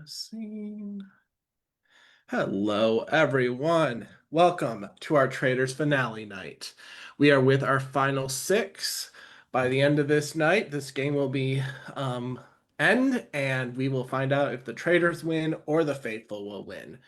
Scene. Hello, everyone. Welcome to our Traitors finale night. We are with our final six. By the end of this night, this game will be end, and we will find out if the Traitors win or the Faithful will win.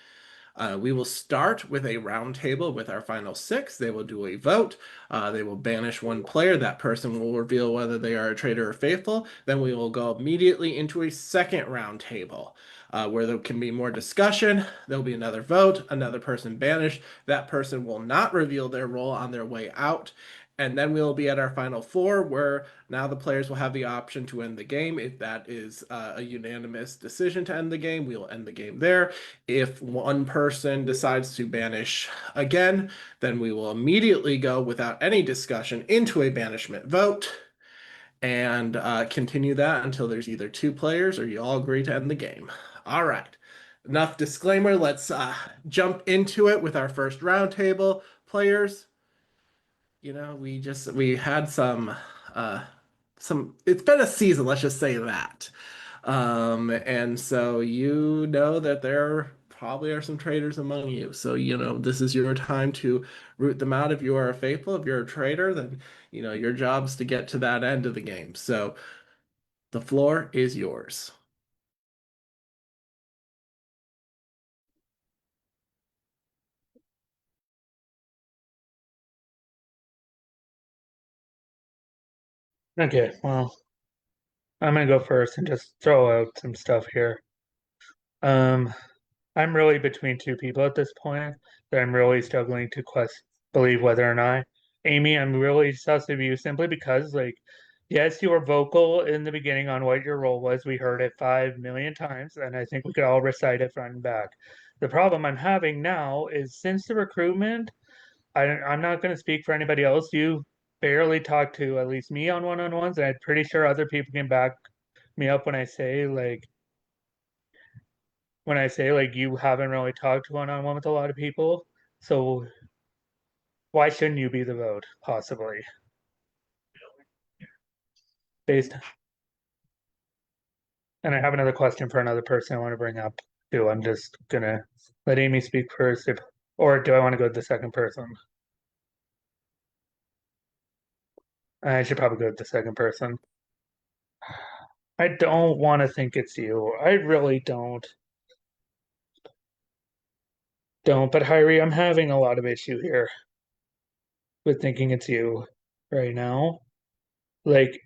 We will start with a round table with our final six. They will do a vote. They will banish one player. That person will reveal whether they are a traitor or faithful. Then we will go immediately into a second round table where there can be more discussion. There'll be another vote, another person banished. That person will not reveal their role on their way out. And then we'll be at our final four, where now the players will have the option to end the game. If that is a unanimous decision to end the game, we will end the game there. If one person decides to banish again, then we will immediately go without any discussion into a banishment vote and continue that until there's either two players or you all agree to end the game. All right. Enough disclaimer. Let's jump into it with our first roundtable. Players, we had some it's been a season, let's just say that. And so you know that there probably are some traitors among you. So, this is your time to root them out. If you are a faithful, if you're a traitor, then your job's to get to that end of the game. So the floor is yours. Okay, well, I'm gonna go first and just throw out some stuff here. Um, I'm really between two people at this point that I'm really struggling to believe whether or not. Amy, I'm really sus of you simply because, like, yes, you were vocal in the beginning on what your role was. We heard it 5 million times, and I think we could all recite it front and back. The problem I'm having now is since the recruitment, I'm not going to speak for anybody else. You barely talk to at least me on one-on-ones, and I'm pretty sure other people can back me up when I say like you haven't really talked one-on-one with a lot of people. So why shouldn't you be the vote, possibly? Based and I have another question for another person I want to bring up too. I'm just gonna let Amy speak first or do I want to go to the second person? I should probably go to the second person. I don't want to think it's you. I really don't. But Hyrie, I'm having a lot of issue here with thinking it's you right now. Like,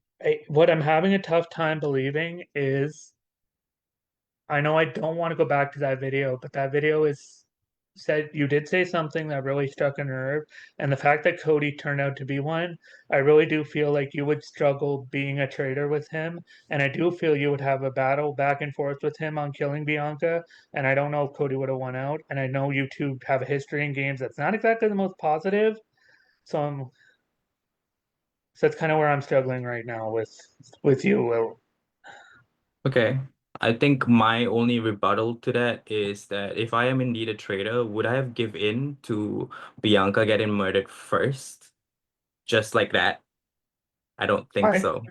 what I'm having a tough time believing is I know I don't want to go back to that video, but that video is said you did say something that really struck a nerve. And the fact that Cody turned out to be one, I really do feel like you would struggle being a traitor with him. And I do feel you would have a battle back and forth with him on killing Bianca. And I don't know if Cody would have won out. And I know you two have a history in games that's not exactly the most positive. So so that's kind of where I'm struggling right now with you, Will. Okay. I think my only rebuttal to that is that if I am indeed a traitor, would I have give in to Bianca getting murdered first? Just like that? I don't think I so.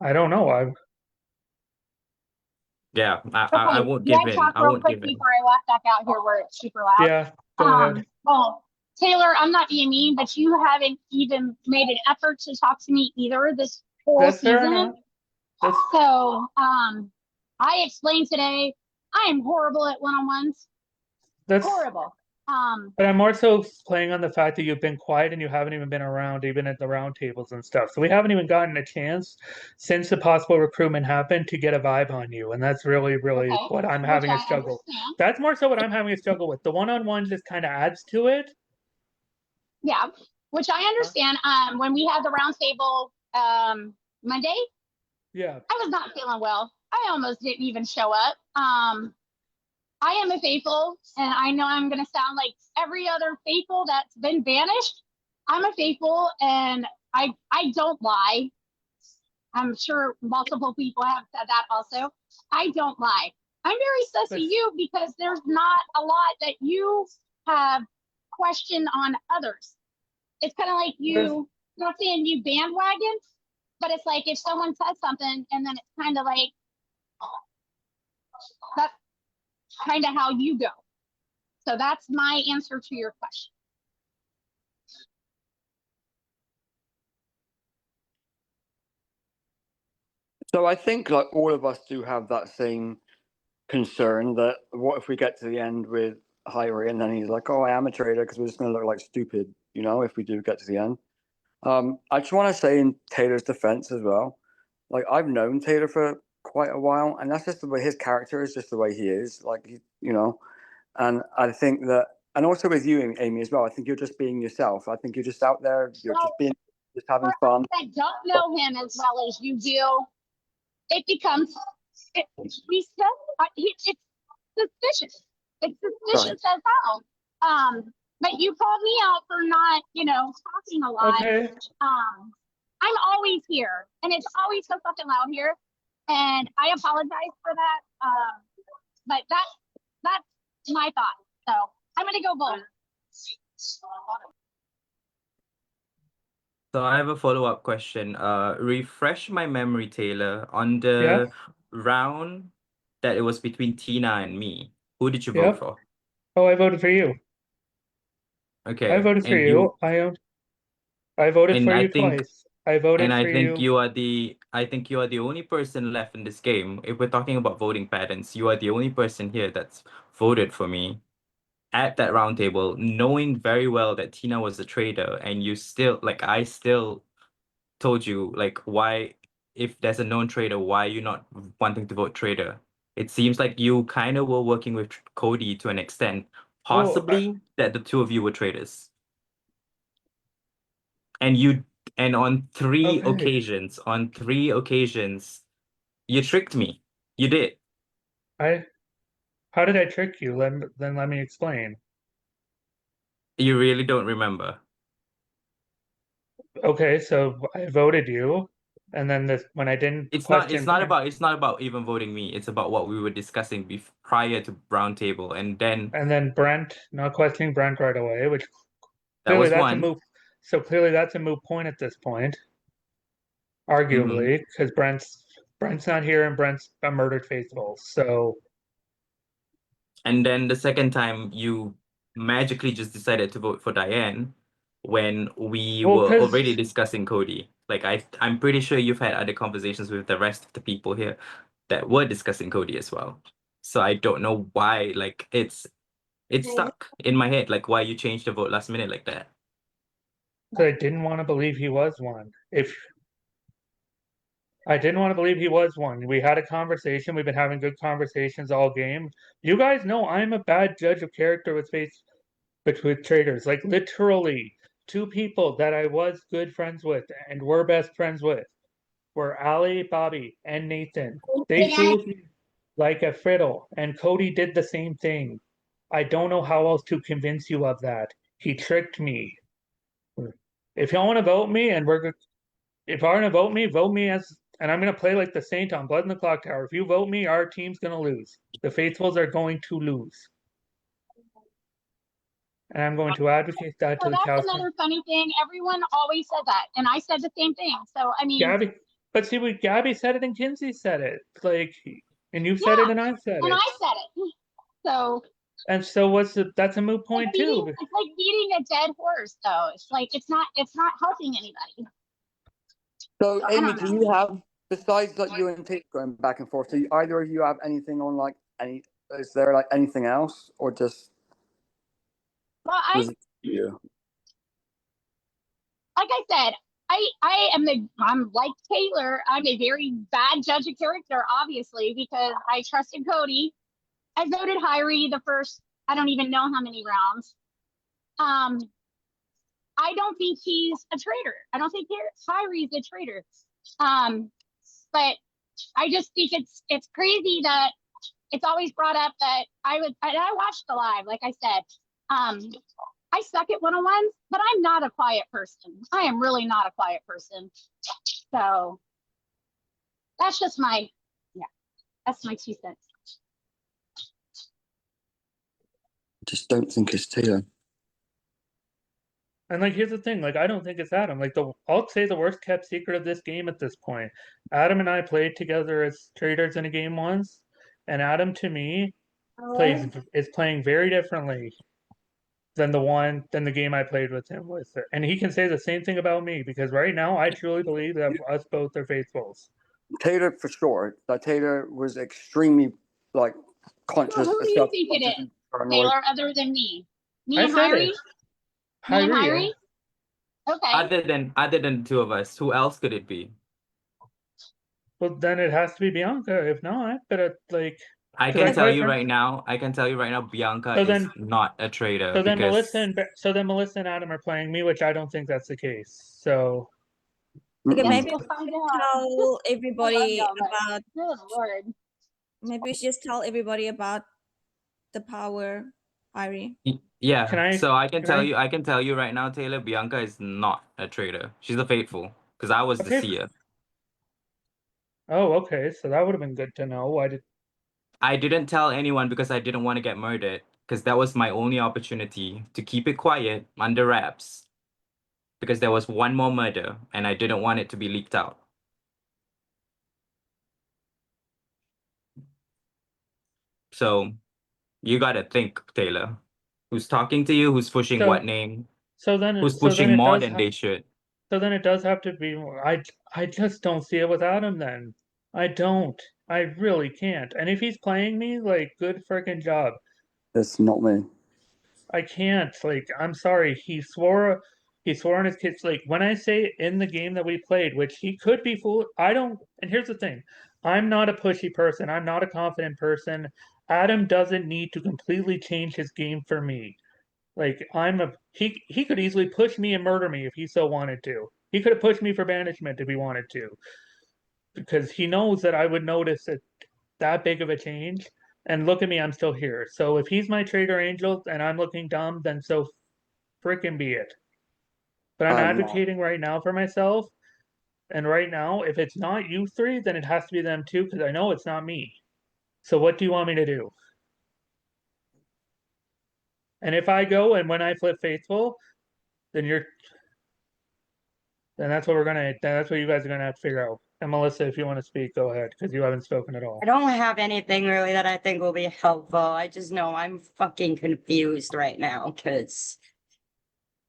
I don't know. Yeah, I Okay, won't may give I in. talk I real won't quick give in. before I walk back out here where it's super loud? Yeah, go ahead. Well, Taylor, I'm not being mean, but you haven't even made an effort to talk to me either this whole That's fair season. enough. That's So, I explained today, I am horrible at one-on-ones. that's Horrible. but I'm more so playing on the fact that you've been quiet and you haven't even been around even at the round tables and stuff. So we haven't even gotten a chance since the possible recruitment happened to get a vibe on you. And that's really, really Okay, what I'm which having a I struggle. understand. That's more so what I'm having a struggle with. The one-on-one just kind of adds to it. Yeah, which I Huh? understand. When we had the roundtable Monday, Yeah. I was not feeling well. I almost didn't even show up. I am a faithful, and I know I'm going to sound like every other faithful that's been banished. I'm a faithful, and I don't lie. I'm sure multiple people have said that also. I don't lie. I'm very sus of But you because there's not a lot that you have questioned on others. It's kind of like that's not saying you bandwagon, but it's like if someone says something and then it's kind of like that kind of how you go. So that's my answer to your question. So I think like all of us do have that same concern that what if we get to the end with Hyrie and then he's like, oh, I am a traitor because we're just going to look like stupid, you know, if we do get to the end. I just want to say in Taylor's defense as well, like I've known Taylor for quite a while, and that's just the way his character is, just the way he is. Like he, you know, and I think that, and also with you, Amy, as well. I think you're just being yourself. I think you're just out there. You're just being, just having fun. I don't know him as well as you do. It becomes it's suspicious. It's suspicious as hell. But you called me out for not, talking a lot. Okay. I'm always here, and it's always so fucking loud here, and I apologize for that. But that's my thought. So I'm gonna go bold. So I have a follow-up question. Refresh my memory, Taylor. On Yeah. the round that it was between Tina and me, who did you vote Yep. for? Oh, I voted for you. Okay. I voted for And you. I voted and for I you think twice. I voted for you. I think you are the only person left in this game. If we're talking about voting patterns, you are the only person here that's voted for me at that round table, knowing very well that Tina was a traitor, and you still, like, I still told you, like, why, if there's a known traitor, why are you not wanting to vote traitor? It seems like you kind of were working with Cody to an extent, Oh, possibly that the two of you were traitors. And on three okay. occasions, you tricked me. You did. How did I trick you? Then let me explain. You really don't remember. Okay, so I voted you, and then when I didn't question It's not about even voting me. It's about what we were discussing prior to round table, and then and then Brent, not questioning Brent right away, which that clearly was that's a one. moot. So clearly that's a moot point at this point, Mm-hmm. arguably, because Brent's not here and Brent's a murdered faithful. So And then the second time you magically just decided to vote for Diane when we well, were already because discussing Cody. Like I'm pretty sure you've had other conversations with the rest of the people here that were discussing Cody as well. So I don't know why, like it's stuck in my head, like why you changed the vote last minute like that. I didn't want to believe he was one. If I didn't want to believe he was one. We had a conversation. We've been having good conversations all game. You guys know I'm a bad judge of character with traders. Like literally, two people that I was good friends with and were best friends with were Ali, Bobby, and Nathan. They fooled me like a fiddle, and Cody did the same thing. I don't know how else to convince you of that. He tricked me. If y'all want to vote me, if y'all want to vote me as, and I'm going to play like the Saint on Blood in the Clock Tower. If you vote me, our team's going to lose. The Faithfuls are going to lose. And I'm going to advocate that So to the that's cows. another funny thing. Everyone always said that, and I said the same thing. So I mean, Gabby, but see, Gabby said it and Kinsey said it. Like, and you said it and I said and it. I said it. So And so that's a moot point too. it's like beating a dead horse, though. It's like it's not helping anybody. So, Amy, do you have, besides like you and Tate going back and forth, do either of you have anything on like any? Is there like anything else, or just Well, was it you? like I said, I'm like Taylor. I'm a very bad judge of character, obviously, because I trusted Cody. I voted Hyrie the first, I don't even know how many rounds. I don't think he's a traitor. I don't think Hyrie's a traitor. But I just think it's crazy that it's always brought up that I watched the live, like I said. I suck at one-on-ones, but I'm not a quiet person. I am really not a quiet person. So that's just that's my 2 cents. Just don't think it's Taylor. And like, here's the thing: like, I don't think it's Adam. Like, I'll say the worst kept secret of this game at this point. Adam and I played together as traders in a game once, and Adam to me is playing very differently than the game I played with him with. And he can say the same thing about me because right now I truly believe that us both are faithfuls. Taylor for sure. That Taylor was extremely like conscious, Who do you think it is, paranoid. Taylor, other than me? Me I and said Hyrie? it. Me and Hyrie, yeah. Hyrie? Okay. Other than the two of us, who else could it be? Well, then it has to be Bianca. If not, but like, I 'cause I can tell quite you fr- right now, Bianca so is then not a traitor so then because Melissa and Adam are playing me, which I don't think that's the case. So Okay, Guess Mm-mm. maybe we'll we find should out. tell I love everybody y'all, but about. good lord. Maybe we should just tell everybody about the power, Irie. yeah. can I So can I I can tell you right now, Taylor, Bianca is not a traitor. She's a faithful because I was the okay. seer. Oh, okay. So that would have been good to know. Why did I didn't tell anyone because I didn't want to get murdered because that was my only opportunity to keep it quiet under wraps because there was one more murder and I didn't want it to be leaked out. So you gotta think, Taylor. Who's talking to you? Who's pushing what so name? so then Who's so then pushing it more does than they should? so then it does have to be more. I just don't see it without him then. I don't. I really can't. And if he's playing me, like, good freaking job. It's not me. I can't. Like, I'm sorry. He swore on his kids. Like, when I say in the game that we played, which he could be fool. I don't. And here's the thing. I'm not a pushy person. I'm not a confident person. Adam doesn't need to completely change his game for me. Like, he could easily push me and murder me if he so wanted to. He could have pushed me for banishment if he wanted to. Because he knows that I would notice that big of a change. And look at me, I'm still here. So if he's my traitor angel and I'm looking dumb, then so freaking be it. But I'm No. advocating right now for myself. And right now, if it's not you three, then it has to be them too, because I know it's not me. So what do you want me to do? And if I go and when I flip faithful, then that's what that's what you guys are gonna have to figure out. And Melissa, if you want to speak, go ahead, because you haven't spoken at all. I don't have anything really that I think will be helpful. I just know I'm fucking confused right now because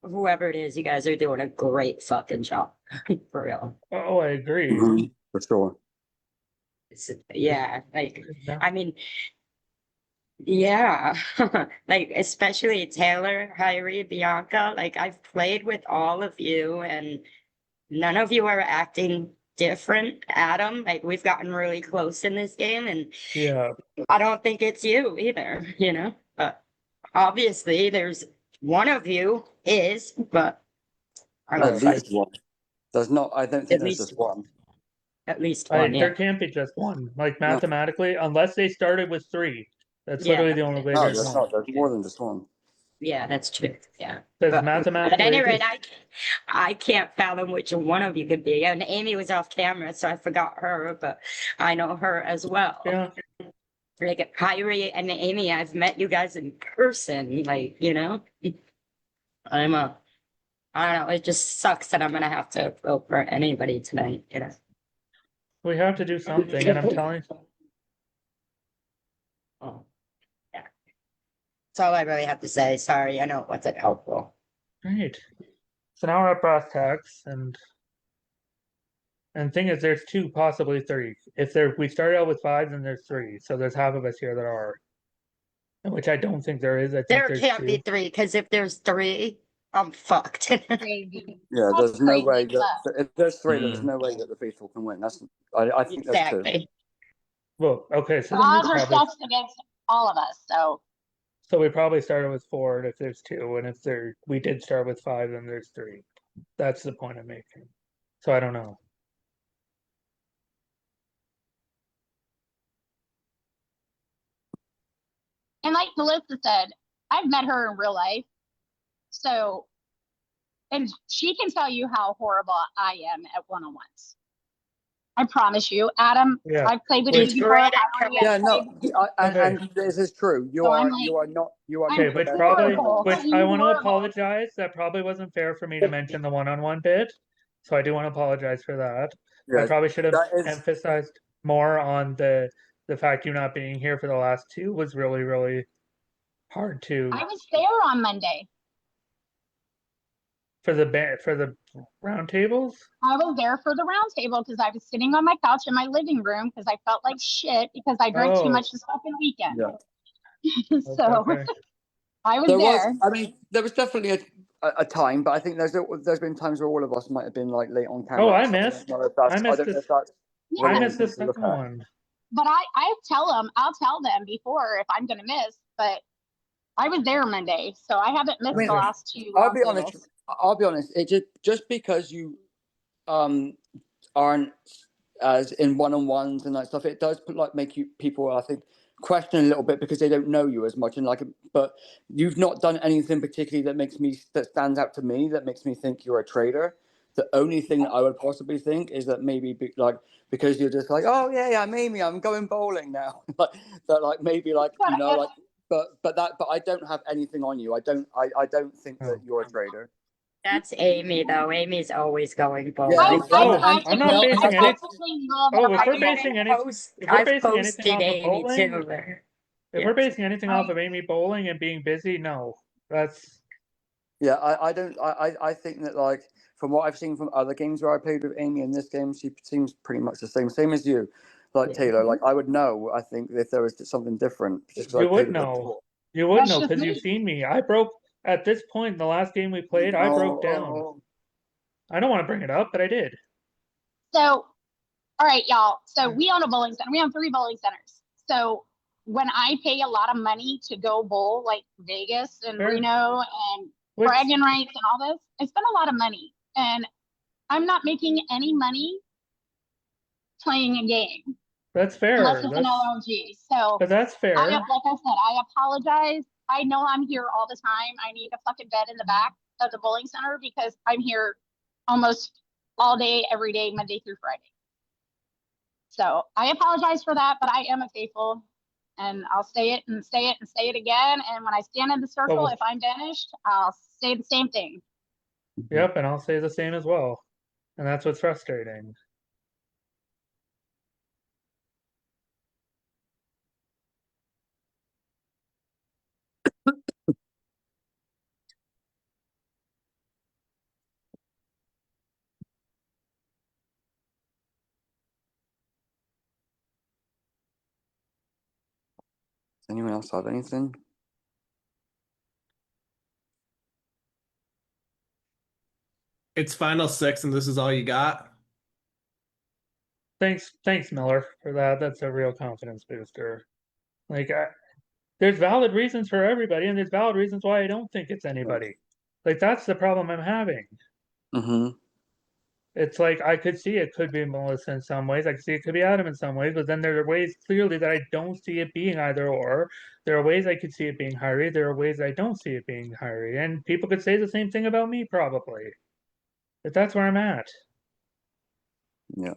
whoever it is, you guys are doing a great fucking job. For real. Oh, I agree. Mhm. For sure. Yeah, like, I mean, yeah, like, especially Taylor, Hyrie, Bianca, like, I've played with all of you and none of you are acting different. Adam, like, we've gotten really close in this game and Yeah. I don't think it's you either, you know, but obviously there's one of you is, but I don't At know, least one. There's not. I don't think at there's least just one. one, yeah. There can't be just one. Like No. mathematically, unless they started with three. That's Yeah. literally the only way No, there's there's one. not. There's more than just one. Yeah, that's true. Yeah. Because But at mathematically, any rate, I can't fathom which one of you could be. And Amy was off camera, so I forgot her, but I know her as well. yeah. Like Kyrie and Amy, I've met you guys in person, like, you know. I don't know, it just sucks that I'm gonna have to vote for anybody tonight, you know. We have to do something, and I'm telling Oh, yeah. That's all I really have to say. Sorry, I know it wasn't helpful. great. So now we're at brass tacks, and thing is, there's two, possibly three. If we started out with five, then there's three. So there's half of us here that are, which I don't think there is. I think There there's can't two. be three, because if there's three, I'm fucked. Crazy. Yeah, That's there's no crazy, way but- that if there's three, there's Mm. no way that the faithful can win. I think there's two. Exactly. Well, okay, so The then odds are stacked against all of us, so we probably started with four, and if there's two, and if we did start with five, then there's three. That's the point I'm making. So I don't know. and like Melissa said, I've met her in real life. So and she can tell you how horrible I am at one-on-ones. I promise you, Adam. Yeah. I've played with Which- you before. Great at I've Yeah, no, played- and this is true. You So are I'm like- you are not you are Okay, not which the best probably, horrible. which He's I want to horrible. apologize. That probably wasn't fair for me to mention the one-on-one bit. So I do want to apologize for that. I Yeah, probably should have that is- emphasized more on the the fact you not being here for the last two was really, really hard to I was there on Monday. for the round tables. I was there for the round table because I was sitting on my couch in my living room because I felt like shit because I drank too Oh. much this fucking weekend. Yeah. So Okay. I was There was, there. I mean, there was definitely a time, but I think there's been times where all of us might have been like late on camera. Oh, I and stuff. missed. don't know if that's, I I missed don't know this. if that's Yeah, I really missed the anything to look second at. one. but I'll tell them before if I'm gonna miss. But I was there Monday, so I haven't missed mean, the last two I'll round be honest. tables. I'll be honest. It just because you aren't as in one-on-ones and that stuff, it does put, like make you people, I think, question a little bit because they don't know you as much and like. But you've not done anything particularly that stands out to me that makes me think you're a traitor. The only thing that I would possibly think is that maybe because you're just like, oh yeah, I'm Amy, I'm going bowling now. like maybe like But like. But I don't have anything on you. I don't think that Oh. you're a traitor. That's Amy though. Amy's always going bowling. Yeah, Oh, I I'm not no, basing any. practically love Oh, if we're every basing day. any, if we're I've basing anything posted off of Amy bowling, too. if we're basing anything off of Amy bowling and being busy, no, that's Yeah, I don't. I think that like from what I've seen from other games where I played with Amy in this game, she seems pretty much the same as you, like Yeah. Taylor. Like I would know. I think if there was something different, just because you I played would with her know. before. You would That's know just because me. you've seen me. I broke at this point in the last game we played. I broke down. I don't want to bring it up, but I did. So, all right, y'all. So we own a bowling center. We own 3 bowling centers. So when I pay a lot of money to go bowl, like Vegas and Fair. Reno and Which bragging rights and all this, I spend a lot of money, and I'm not making any money playing a game that's unless fair. it's an LOG. So But that's fair. like I said, I apologize. I know I'm here all the time. I need a fucking bed in the back of the bowling center because I'm here almost all day, every day, Monday through Friday. So I apologize for that, but I am a faithful, and I'll say it and say it and say it again. And when I stand in the circle, Oh. if I'm banished, I'll say the same thing. Yep, and I'll say the same as well. And that's what's frustrating. Does anyone else have anything? It's final 6, and this is all you got. Thanks, Miller, for that. That's a real confidence booster. Like, there's valid reasons for everybody, and there's valid reasons why I don't think it's anybody. Like, that's the problem I'm having. Mm-hmm. It's like I could see it could be Melissa in some ways. I could see it could be Adam in some ways, but then there are ways clearly that I don't see it being either or. There are ways I could see it being Hyrie. There are ways I don't see it being Hyrie. And people could say the same thing about me, probably. But that's where I'm at. Yeah.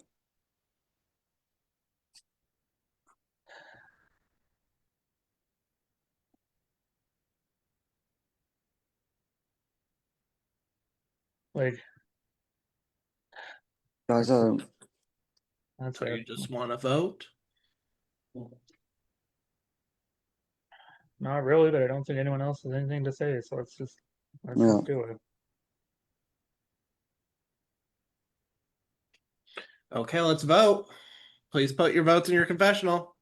Like, Guys, that's So fair. you just want to vote? Not really, but I don't think anyone else has anything to say. So let's just do it. Okay, let's vote. Please put your votes in your confessional.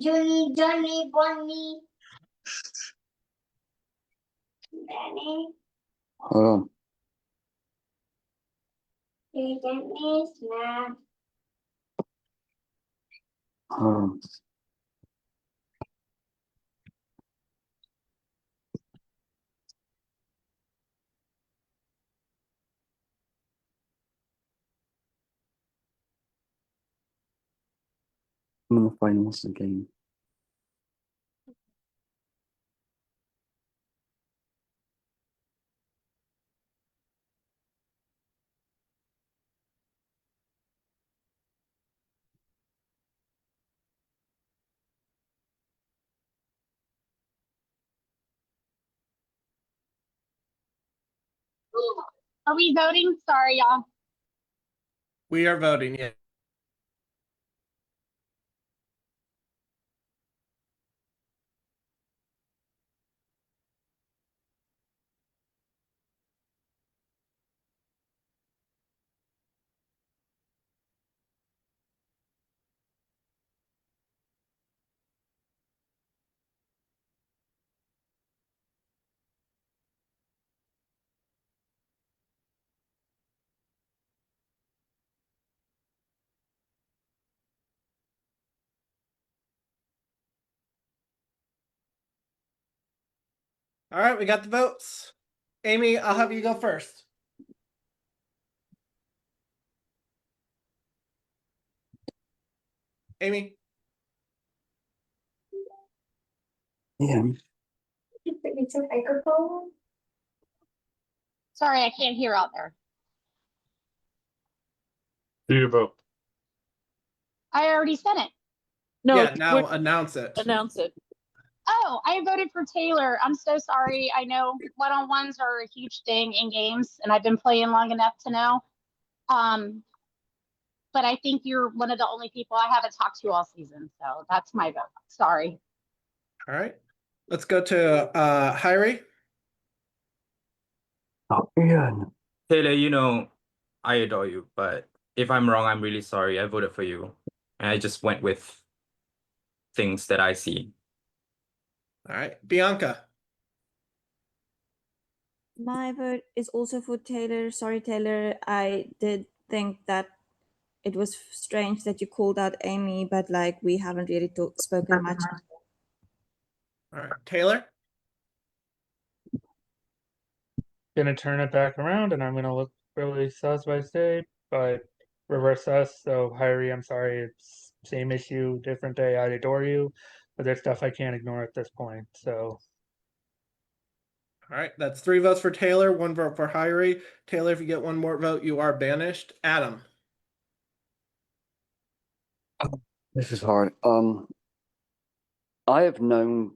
Johnny, Bonnie. Danny, hold on. Dennis, Matt. Hold on. I'm gonna find this again. Are we voting? Sorry, y'all. We are voting, yeah. All right, we got the votes. Amy, I'll have you go first. Amy. Yeah. It's a microphone. Sorry, I can't hear out there. Do your vote. I already said it. No, Yeah, now announce it. announce it. Oh, I voted for Taylor. I'm so sorry. I know one-on-ones are a huge thing in games, and I've been playing long enough to know. But I think you're one of the only people I haven't talked to all season, so that's my vote. Sorry. All right. Let's go to Hyrie. Oh, Ian. Taylor, you know, I adore you, but if I'm wrong, I'm really sorry. I voted for you. And I just went with things that I see. All right. Bianca. My vote is also for Taylor. Sorry, Taylor. I did think that it was strange that you called out Amy, but like we haven't really spoken much. All right. Taylor. Gonna turn it back around, and I'm gonna look really sus by state, but reverse sus. So, Hyrie, I'm sorry, it's same issue, different day. I adore you, but there's stuff I can't ignore at this point. So, All right. That's 3 votes for Taylor, 1 vote for Hyrie. Taylor, if you get one more vote, you are banished. Adam. This is hard. I have known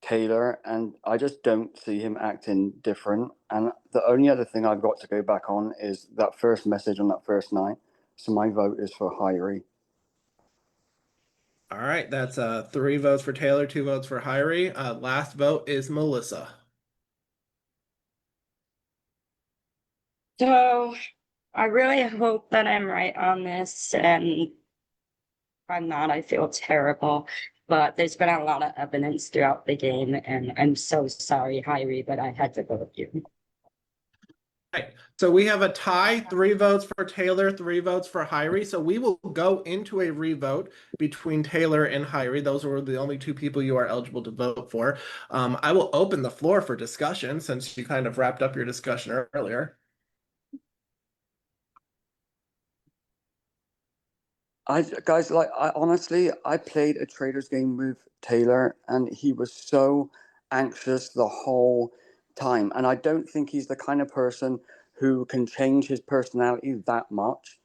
Taylor, and I just don't see him acting different. And the only other thing I've got to go back on is that first message on that first night. So my vote is for Hyrie. All right. That's 3 votes for Taylor, 2 votes for Hyrie. Last vote is Melissa. So I really hope that I'm right on this, and if I'm not, I feel terrible. But there's been a lot of evidence throughout the game, and I'm so sorry, Hyrie, but I had to vote with you. Right. So we have a tie, 3 votes for Taylor, 3 votes for Hyrie. So we will go into a revote between Taylor and Hyrie. Those were the only 2 people you are eligible to vote for. I will open the floor for discussion since you kind of wrapped up your discussion earlier. Guys, like, I honestly, I played a Traitors game with Taylor, and he was so anxious the whole time. And I don't think he's the kind of person who can change his personality that much.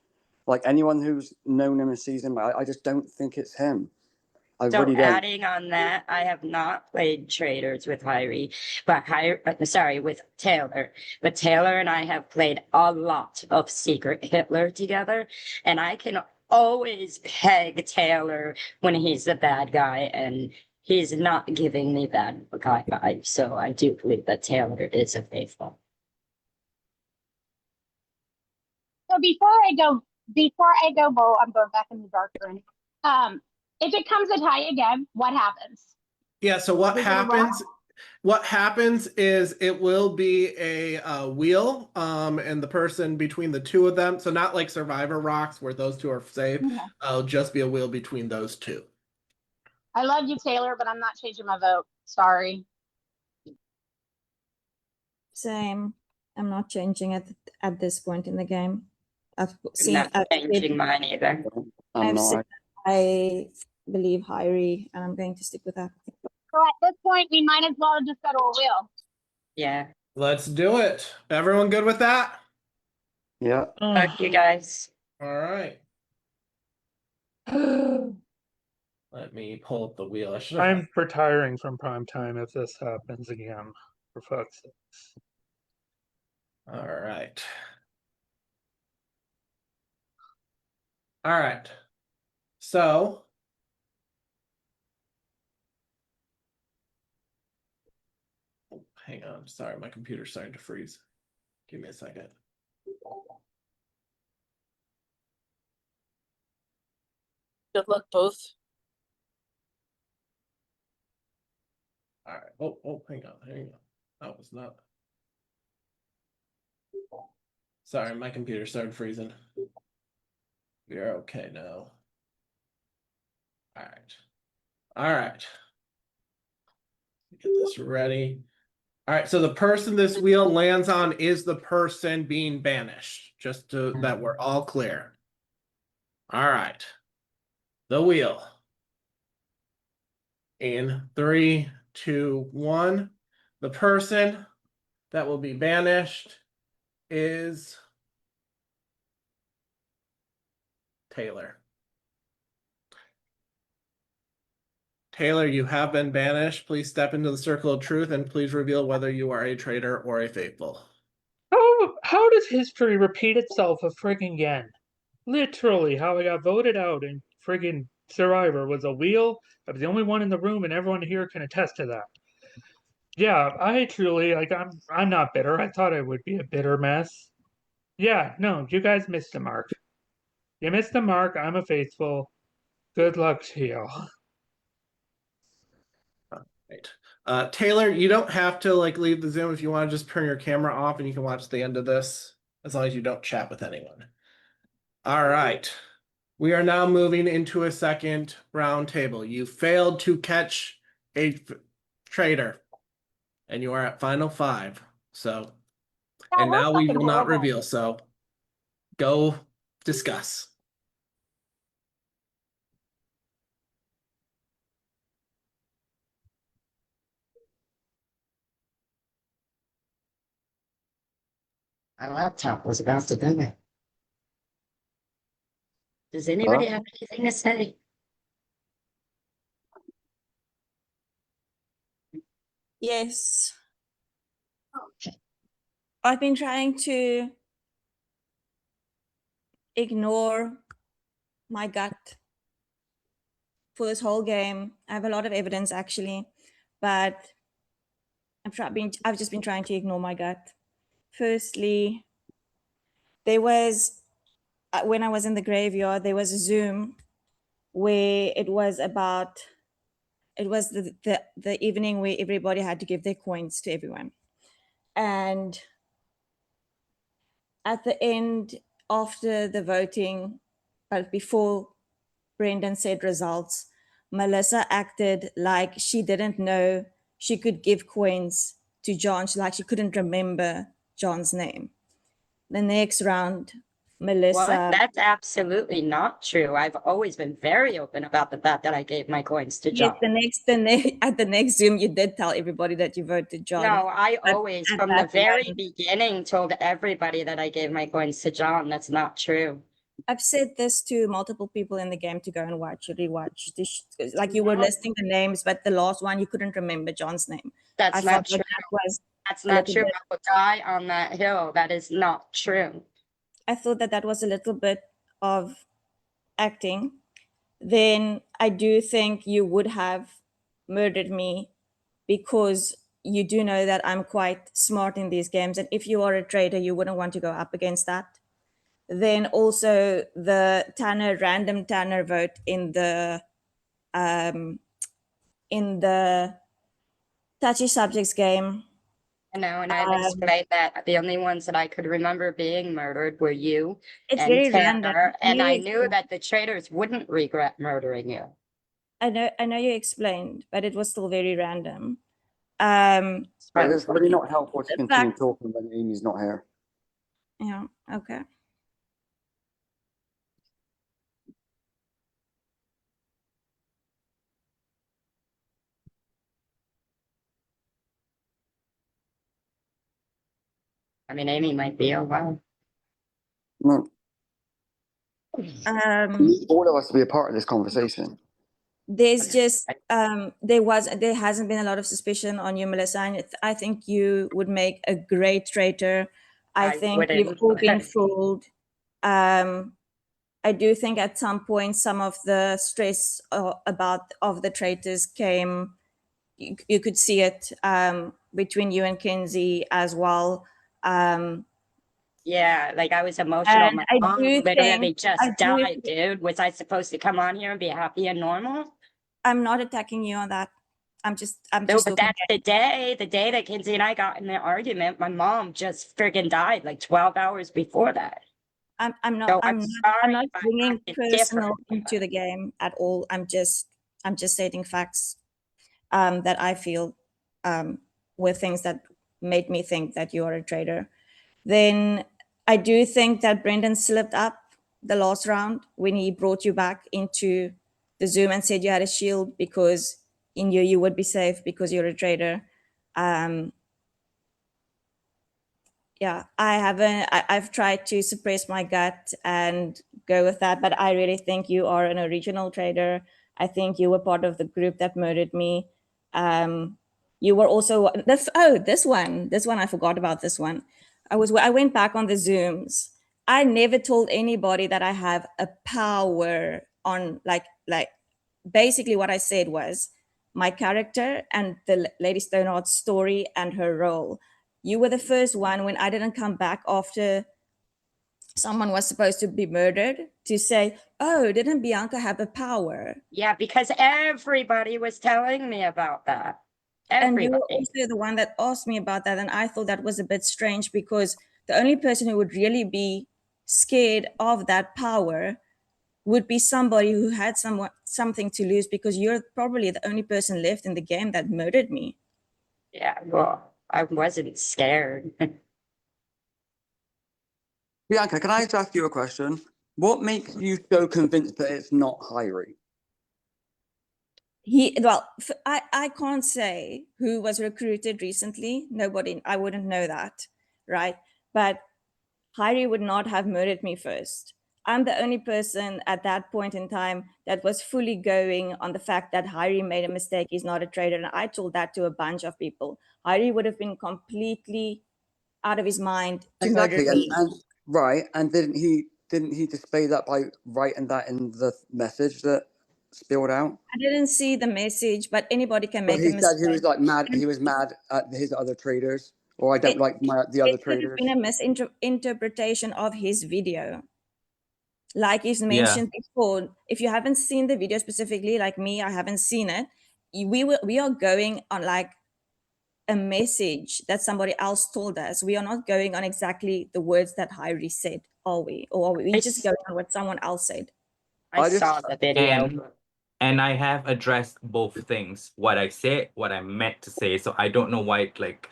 Like, anyone who's known him and sees him, I just don't think it's him. I So really don't. adding on that, I have not played Traitors with Hyrie, but sorry, with Taylor. But Taylor and I have played a lot of Secret Hitler together, and I can always peg Taylor when he's the bad guy, and he's not giving me bad guy vibes. So I do believe that Taylor is a faithful. So before I go vote, I'm going back in the dark room. If it comes a tie again, what happens? Yeah, so what happens is it will be a wheel, and the person between the 2 of them, so not like Survivor Rocks where those 2 are safe. Okay. It'll just be a wheel between those 2. I love you, Taylor, but I'm not changing my vote. Sorry. Same. I'm not changing it at this point in the game. I've I'm seen. not changing mine either. I'm not. I believe Hyrie, and I'm going to stick with that. So at this point, we might as well just go to a wheel. Yeah. Let's do it. Everyone good with that? Yeah. Fuck you guys. All right. Let me pull up the wheel. I should have. I'm retiring from Primetime if this happens again. For fuck's sake. All right. All right. So hang on. Sorry, my computer's starting to freeze. Give me a second. Good luck, both. All right. Oh, hang on. Hang on. That was not. Sorry, my computer started freezing. We're okay now. All right. All right. Get this ready. All right, so the person this wheel lands on is the person being banished, just to, that we're all clear. All right. The wheel. In 3, 2, 1. The person that will be banished is Taylor. Taylor, you have been banished. Please step into the circle of truth and please reveal whether you are a traitor or a faithful. How does history repeat itself a friggin' again? Literally, how I got voted out in friggin' Survivor was a wheel. I was the only one in the room, and everyone here can attest to that. Yeah, I truly like. I'm not bitter. I thought it would be a bitter mess. Yeah, no, you guys missed the mark. You missed the mark. I'm a faithful. Good luck to you. Right. Taylor, you don't have to like leave the Zoom if you want to just turn your camera off and you can watch the end of this as long as you don't chat with anyone. All right. We are now moving into a second round table. You failed to catch a traitor and you are at final 5. So, and we're now we fucking will not horrible. reveal. So go discuss. My laptop was about to die. Does anybody have anything to say? Yes. I've been trying to ignore my gut for this whole game. I have a lot of evidence actually, but I've just been trying to ignore my gut. Firstly, there was when I was in the graveyard, there was a Zoom where it was the evening where everybody had to give their coins to everyone. And at the end, after the voting, but before Brendan said results, Melissa acted like she didn't know she could give coins to John, like she couldn't remember John's name. The next round, Melissa. What? That's absolutely not true. I've always been very open about the fact that I gave my coins to Yes, John. at the next Zoom, you did tell everybody that you voted John. No, I But always, at from the that very one, beginning, told everybody that I gave my coins to John. That's not true. I've said this to multiple people in the game to go and rewatch. Like you were listing the names, but the last one you couldn't remember John's name. That's I not felt true. like that was That's a not little true. bit. I will die on that hill. That is not true. I thought that was a little bit of acting. Then I do think you would have murdered me because you do know that I'm quite smart in these games, and if you are a traitor, you wouldn't want to go up against that. Then also the random Tanner vote in the touchy subjects game. I know, and I've explained that the only ones that I could remember being murdered were you It's and very random. Tanner, and I knew that the traitors wouldn't regret murdering you. I know you explained, but it was still very random. It's really not helpful to In continue fact- talking when Amy's not here. Yeah, okay. I mean, Amy might be a while. No, Um, all of us to be a part of this conversation. there's just there hasn't been a lot of suspicion on you, Melissa, and I think you would make a great traitor. I think you've wouldn't. all been fooled. I do think at some point some of the stress of the traitors came. You could see it between you and Kinsey as well. Yeah, like I was emotional. And My I mom do literally think just died, dude. Was I supposed to come on here and be happy and normal? I'm not attacking you on that. I'm just No, but talking. that's the day that Kinsey and I got in an argument, my mom just friggin' died like 12 hours before that. I'm not So I'm sorry not if I bringing acted personal different. into the game at all. I'm just stating facts that I feel were things that made me think that you are a traitor. Then I do think that Brendan slipped up the last round when he brought you back into the Zoom and said you had a shield because he knew you would be safe because you're a traitor. Yeah, I've tried to suppress my gut and go with that, but I really think you are an original traitor. I think you were part of the group that murdered me. You were also this one I forgot about this one. I went back on the Zooms. I never told anybody that I have a power on like basically what I said was my character and the Lady Stoneheart's story and her role. You were the first one when I didn't come back after someone was supposed to be murdered to say, oh, didn't Bianca have a power? Yeah, because everybody was telling me about that. And you were Everybody. also the one that asked me about that. And I thought that was a bit strange because the only person who would really be scared of that power would be somebody who had something to lose, because you're probably the only person left in the game that murdered me. Yeah, well, I wasn't scared. Bianca, can I just ask you a question? What makes you so convinced that it's not Hyrie? I can't say who was recruited recently. Nobody, I wouldn't know that, right? But Hyrie would not have murdered me first. I'm the only person at that point in time that was fully going on the fact that Hyrie made a mistake. He's not a traitor. And I told that to a bunch of people. Hyrie would have been completely out of his mind to murder me. Right, and didn't he display that by writing that in the message that spilled out? I didn't see the message, but anybody can But make he a said he mistake. was like mad. He was mad at his other traders, or I don't like the other It could have traders. been a misinterpretation of his video. Like he's mentioned before, if you haven't seen the video specifically, like me, I haven't seen it. We are going on like a message that somebody else told us. We are not going on exactly the words that Hyrie said, are we? Or are we just going on what someone else said? I saw the video. And I have addressed both things, what I said, what I meant to say. So I don't know why, like,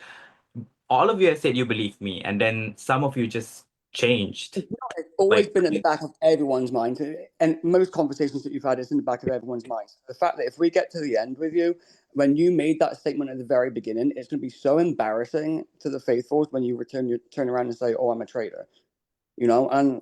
all of you have said you believe me, and then some of you just changed. It's always been at the back of everyone's mind, and most conversations that you've had, it's in the back of everyone's mind. The fact that if we get to the end with you, when you made that statement at the very beginning, it's going to be so embarrassing to the faithfuls when you turn around and say, "Oh, I'm a traitor," you know, and.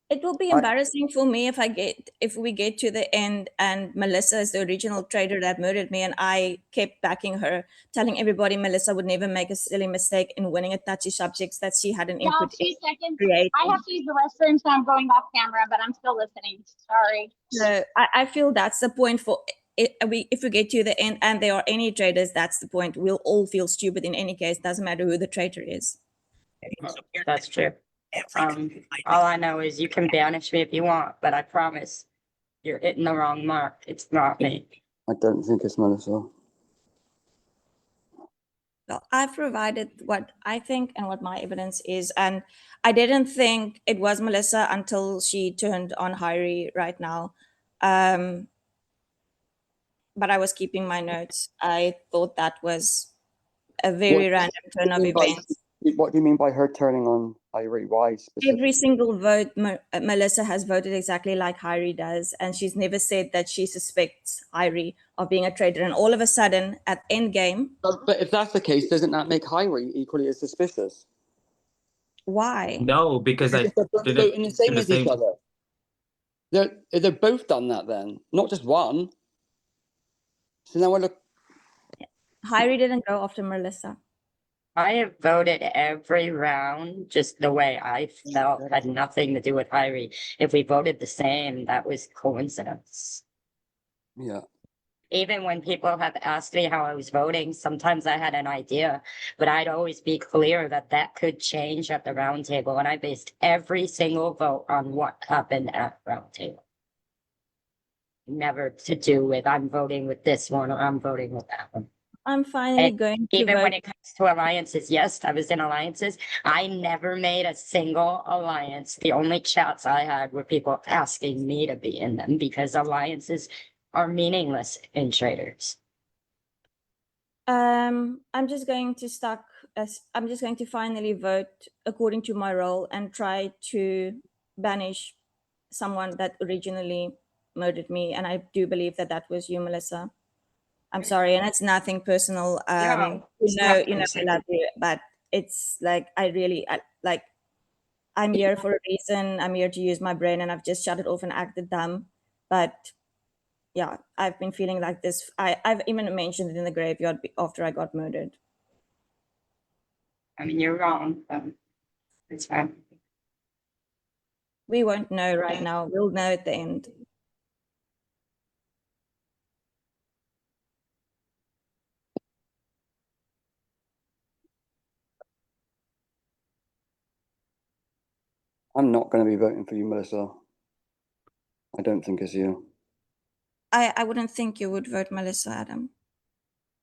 It will be embarrassing for me if we get to the end and Melissa is the original traitor that murdered me, and I kept backing her, telling everybody Melissa would never make a silly mistake in winning a touchy subjects that she had an input 2 seconds. creating. I have to use the restroom, so I'm going off camera, but I'm still listening. Sorry. So I feel that's the point for it. If we get to the end and there are any traitors, that's the point. We'll all feel stupid in any case. Doesn't matter who the traitor is. That's true. All I know is you can banish me if you want, but I promise you're hitting the wrong mark. It's not me. I don't think it's Melissa. Well, I've provided what I think and what my evidence is, and I didn't think it was Melissa until she turned on Hyrie right now. But I was keeping my notes. I thought that was a very random turn of events. What do you mean by her turning on Hyrie? Why specifically? Every single vote, Melissa has voted exactly like Hyrie does, and she's never said that she suspects Hyrie of being a traitor. And all of a sudden, at endgame, But if that's the case, doesn't that make Hyrie equally as suspicious? why? No, because I They're both did voting it the same to the as each same. other. They're both done that then, not just one. So now I look. Hyrie didn't go after Melissa. I have voted every round just the way I felt, had nothing to do with Hyrie. If we voted the same, that was coincidence. Yeah. Even when people have asked me how I was voting, sometimes I had an idea, but I'd always be clear that that could change at the round table. And I based every single vote on what happened at round table. Never to do with I'm voting with this one or I'm voting with that one. I'm finally going to Even vote. when it comes to alliances, yes, I was in alliances. I never made a single alliance. The only chats I had were people asking me to be in them because alliances are meaningless in Traitors. I'm just going to I'm just going to finally vote according to my role and try to banish someone that originally murdered me, and I do believe that that was you, Melissa. I'm sorry, and it's nothing personal. No, it's not You know, I love you, but it's like like I'm here for a reason. I'm here to use my brain, and I've just shut it off and acted dumb. But yeah, I've been feeling like this. I've even mentioned it in the graveyard after I got murdered. I mean, you're wrong. It's fine. We won't know right now. We'll know at the end. I'm not going to be voting for you, Melissa. I don't think it's you. I wouldn't think you would vote Melissa, Adam.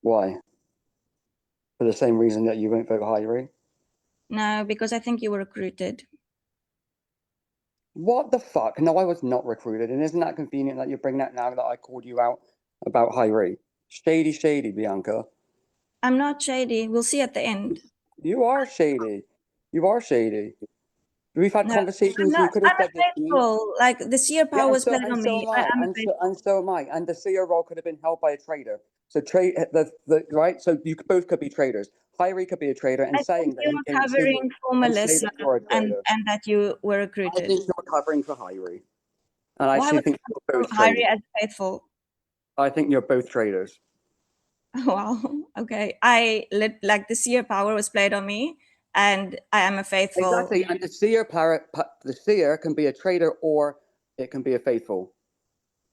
Why? For the same reason that you won't vote Hyrie? No, because I think you were recruited. What the fuck? No, I was not recruited. And isn't that convenient that you bring that now that I called you out about Hyrie? Shady, shady, Bianca. I'm not shady. We'll see at the end. You are shady. You are shady. We've had No, conversations. You could have I'm said this to me. faithful. Like the seer Yeah, power was and played on so me. am I. And so am I. And the seer role could have been held by a trader. So right. So you both could be traders. Hyrie could be a trader and I saying think that you he were can see covering for and say Melissa that you're a trader. and that you were I recruited. think you're covering for Hyrie. And I Why actually would think you're both Harry traders. as faithful? I think you're both traders. Wow. Okay. Like the seer power was played on me, and I am a faithful. Exactly. And the seer can be a trader or it can be a faithful.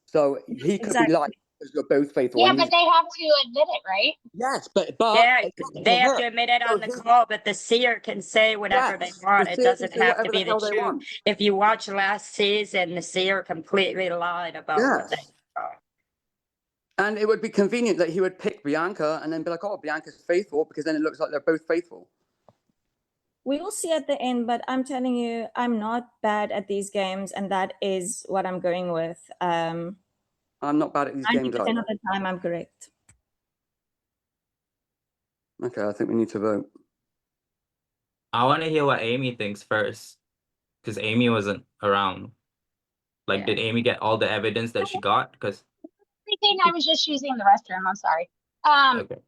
So he could be Exactly. lying because you're both faithful. Yeah, And but they have to admit it, right? yes, but Yeah, it's up they have her. to admit it So on the call, but the seer can say whatever they yes, want. the It seer can doesn't say have to whatever the be the hell they truth. want. If you watch last season, the seer completely lied about what they Yes. thought. And it would be convenient that he would pick Bianca and then be like, oh, Bianca's faithful, because then it looks like they're both faithful. We will see at the end, but I'm telling you, I'm not bad at these games, and that is what I'm going with. I'm not bad at these 90% games either. of the time, I'm correct. Okay, I think we need to vote. I want to hear what Amy thinks first, because Amy wasn't around. Like, did Amy get all the evidence that she got? Because Everything, I was just using the restroom. I'm sorry. okay.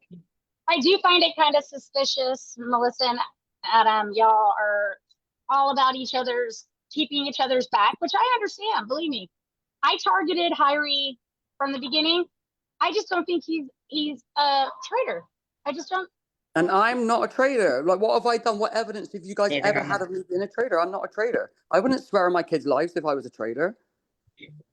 I do find it kind of suspicious, Melissa and Adam. Y'all are all about keeping each other's back, which I understand. Believe me, I targeted Hyrie from the beginning. I just don't think he's a traitor. I just don't. And I'm not a trader. Like, what have I done? What evidence have you guys Neither ever am had I. of me being a trader? I'm not a trader. I wouldn't swear on my kids' lives if I was a trader.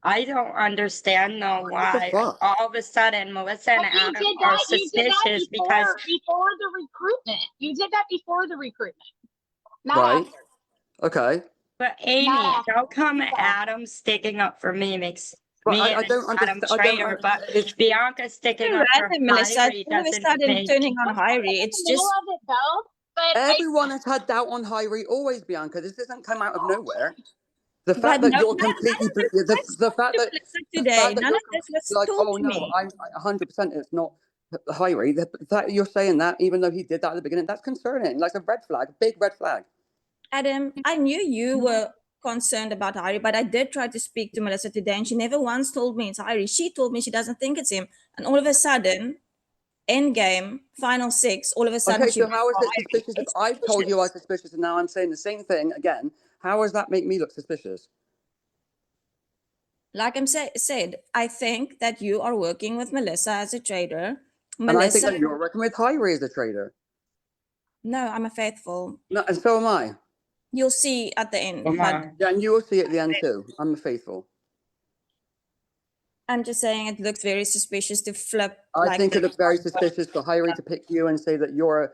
I don't understand though What the why fuck? all of a sudden Melissa and But you Adam did are that. You did that suspicious because before the recruitment. You did that before the recruitment, not Right. after. Okay. but Amy, Not after. how come So, Adam sticking up for me makes But me I and don't Adam understand. I don't traitor, but understand. It's, Bianca sticking Very up for random, Melissa. Hyrie All of a doesn't sudden make turning on I'm in Hyrie. the It's middle just of it though. But everyone has had doubt on Hyrie always, Bianca. This doesn't come out of nowhere. The but fact that no, you're none completely of this the, was the told fact to that Melissa the today. fact that None you're of this was like, told oh to no, me. I'm 100%. It's not Hyrie. That you're saying that, even though he did that at the beginning, that's concerning. Like a red flag, big red flag. Adam, I knew you were concerned about Hyrie, but I did try to speak to Melissa today, and she never once told me it's Hyrie. She told me she doesn't think it's him. And all of a sudden, end game, final six, all of a sudden Okay, she so how is it Hyrie. suspicious if It's I've told you I'm suspicious. suspicious and now I'm saying the same thing again? How does that make me look suspicious? Like said, I think that you are working with Melissa as a trader. And I think Melissa, that you're working with Hyrie as a trader. no, I'm a faithful. No, and so am I. You'll see at the end, Come but on. Yeah, and you will see at the end too. I'm a faithful. I'm just saying it looks very suspicious to flip I like think it this. looks very suspicious for Hyrie to pick you and say that you're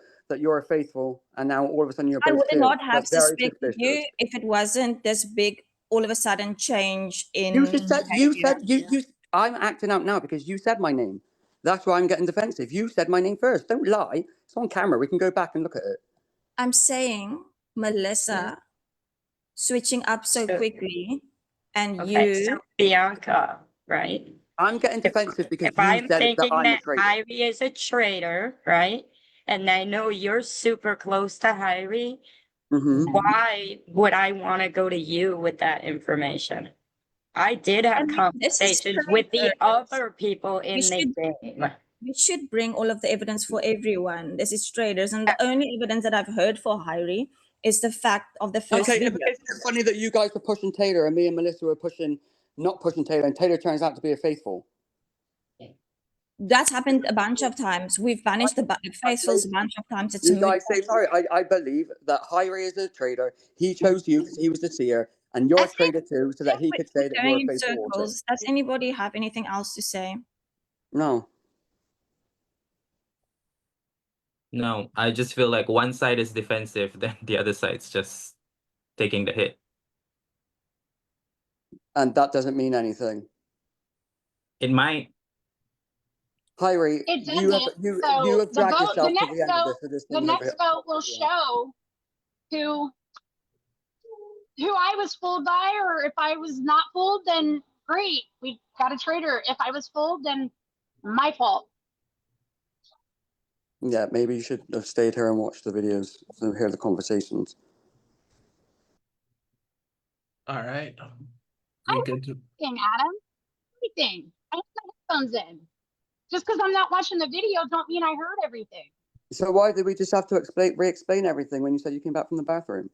a faithful, and now all of a sudden you're I both would two. not have That's very suspected suspicious. you if it wasn't this big, all of a sudden change in You just said behavior. you. I'm acting out now because you said my name. That's why I'm getting defensive. You said my name first. Don't lie. It's on camera. We can go back and look at it. I'm saying Melissa switching up so So- quickly, and Okay, you. so Bianca, right? I'm getting defensive because If you I'm said that thinking I'm a that traitor. Ivy is a traitor, right? and I know you're super close to Hyrie. Mm-hmm. Why would I want to go to you with that information? I did I have mean, this is conversations with the Traitors. other people We in the should game. we should bring all of the evidence for everyone. This is Traitors, and the only evidence that I've heard for Hyrie is the fact of the first Okay, video. isn't it funny that you guys were pushing Taylor and me and Melissa were not pushing Taylor, and Taylor turns out to be a faithful? That's happened a bunch of times. We've banished the faithfuls a bunch of times. It's a You moot guys say sorry. I believe that Hyrie is a traitor. He chose you because he was the seer, and you're I a think traitor too, so that he we're could say that you're going a in faithful also. circles. Does anybody have anything else to say? No. No, I just feel like one side is defensive, then the other side's just taking the hit. And that doesn't mean anything. It might. Hyrie, It you have doesn't. you So have the dragged vote, the yourself to next the end of vote, this, so this the thing's over next vote will show who I was fooled by, or if I was not fooled, then great, we got a traitor. If I was fooled, then my fault. Yeah, maybe you should have stayed here and watched the videos to hear the conversations. All right. I We heard good to everything, Adam. Everything. I have my headphones in. Just because I'm not watching the video, don't mean I heard everything. So why did we just have to re-explain everything when you said you came back from the bathroom?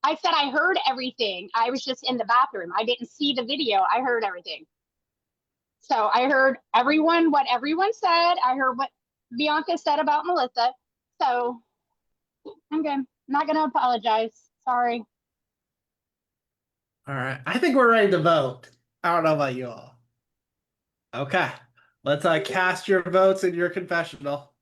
I said I heard everything. I was just in the bathroom. I didn't see the video. I heard everything. So I heard what everyone said. I heard what Bianca said about Melissa. So I'm good. I'm not going to apologize. Sorry. All right. I think we're ready to vote. I don't know about you all. Okay. Let's cast your votes in your confessional.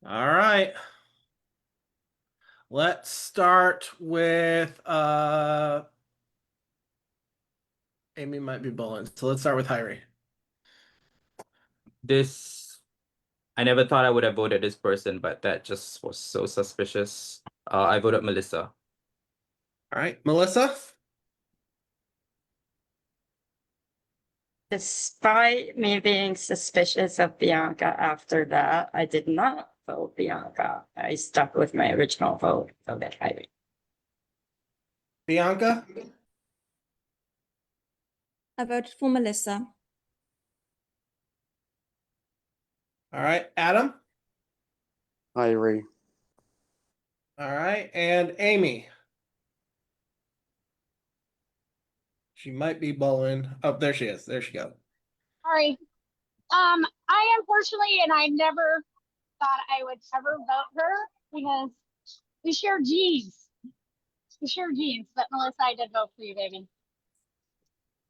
All right. Let's start with Amy might be bullying. So let's start with Hyrie. I never thought I would have voted this person, but that just was so suspicious. I voted Melissa. All right. Melissa? Despite me being suspicious of Bianca after that, I did not vote Bianca. I stuck with my original vote of it. Bianca? I voted for Melissa. All right. Adam? Hyrie. All right. And Amy? She might be bullying. Oh, there she is. There she goes. Sorry. I unfortunately, and I never thought I would ever vote her because we share genes. We share genes. But Melissa, I did vote for you, baby.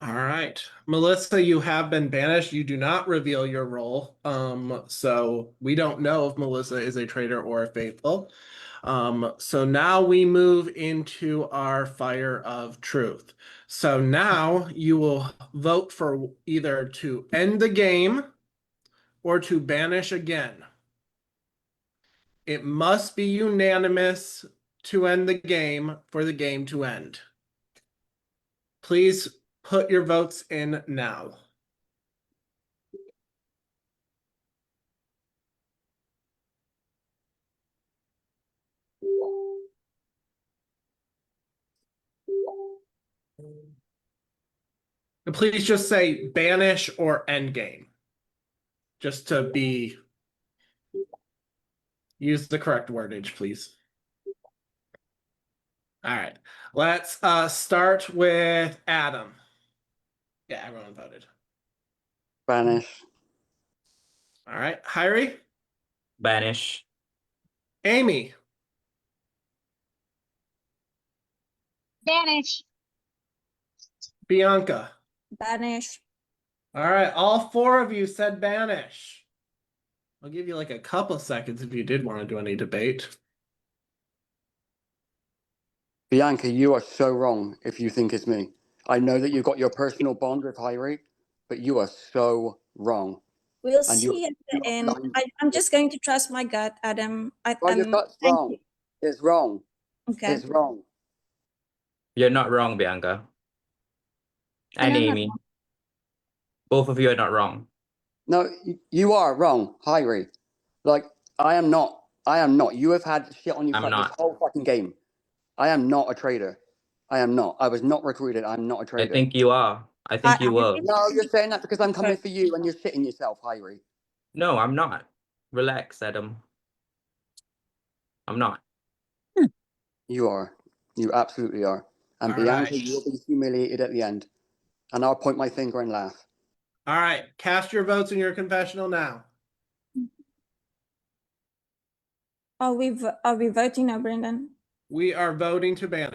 All right. Melissa, you have been banished. You do not reveal your role. So we don't know if Melissa is a traitor or a faithful. So now we move into our fire of truth. So now you will vote for either to end the game or to banish again. It must be unanimous to end the game for the game to end. Please put your votes in now. Please just say banish or end game. Just to use the correct wordage, please. All right. Let's start with Adam. Yeah, everyone voted. Banish. All right. Hyrie, Banish. Amy, Banish. Bianca. Banish. All right. All four of you said banish. I'll give you like a couple seconds if you did want to do any debate. Bianca, you are so wrong if you think it's me. I know that you've got your personal bond with Hyrie, but you are so wrong. We'll And you see at the are end. blind. I'm just going to trust my gut, Adam. Oh, your gut's Thank wrong. you. It's wrong. Okay. It's wrong. You're not wrong, Bianca. And And I'm not Amy. Both of you are not wrong. No, you are wrong, Hyrie. Like, I am not. I am not. You have had shit on you I'm for this not. whole fucking game. I am not a traitor. I am not. I was not recruited. I'm not a I traitor. think you are. I I think you were. No, you're saying that because I'm coming but for you and you're shitting yourself, Hyrie. No, I'm not. Relax, Adam. I'm not. You are. You absolutely are. And All Bianca, right. you will be humiliated at the end. And I'll point my finger and laugh. All right. Cast your votes in your confessional now. are we voting now, Brendan? We are voting to banish.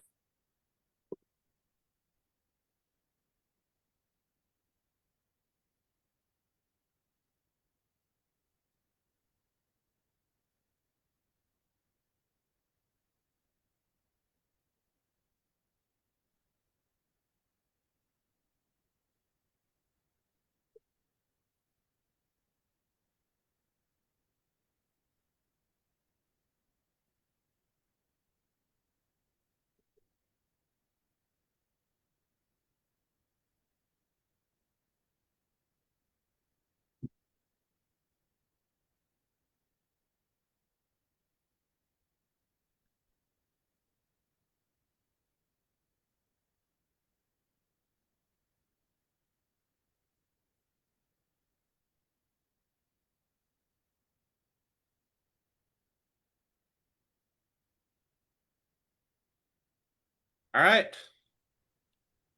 All right.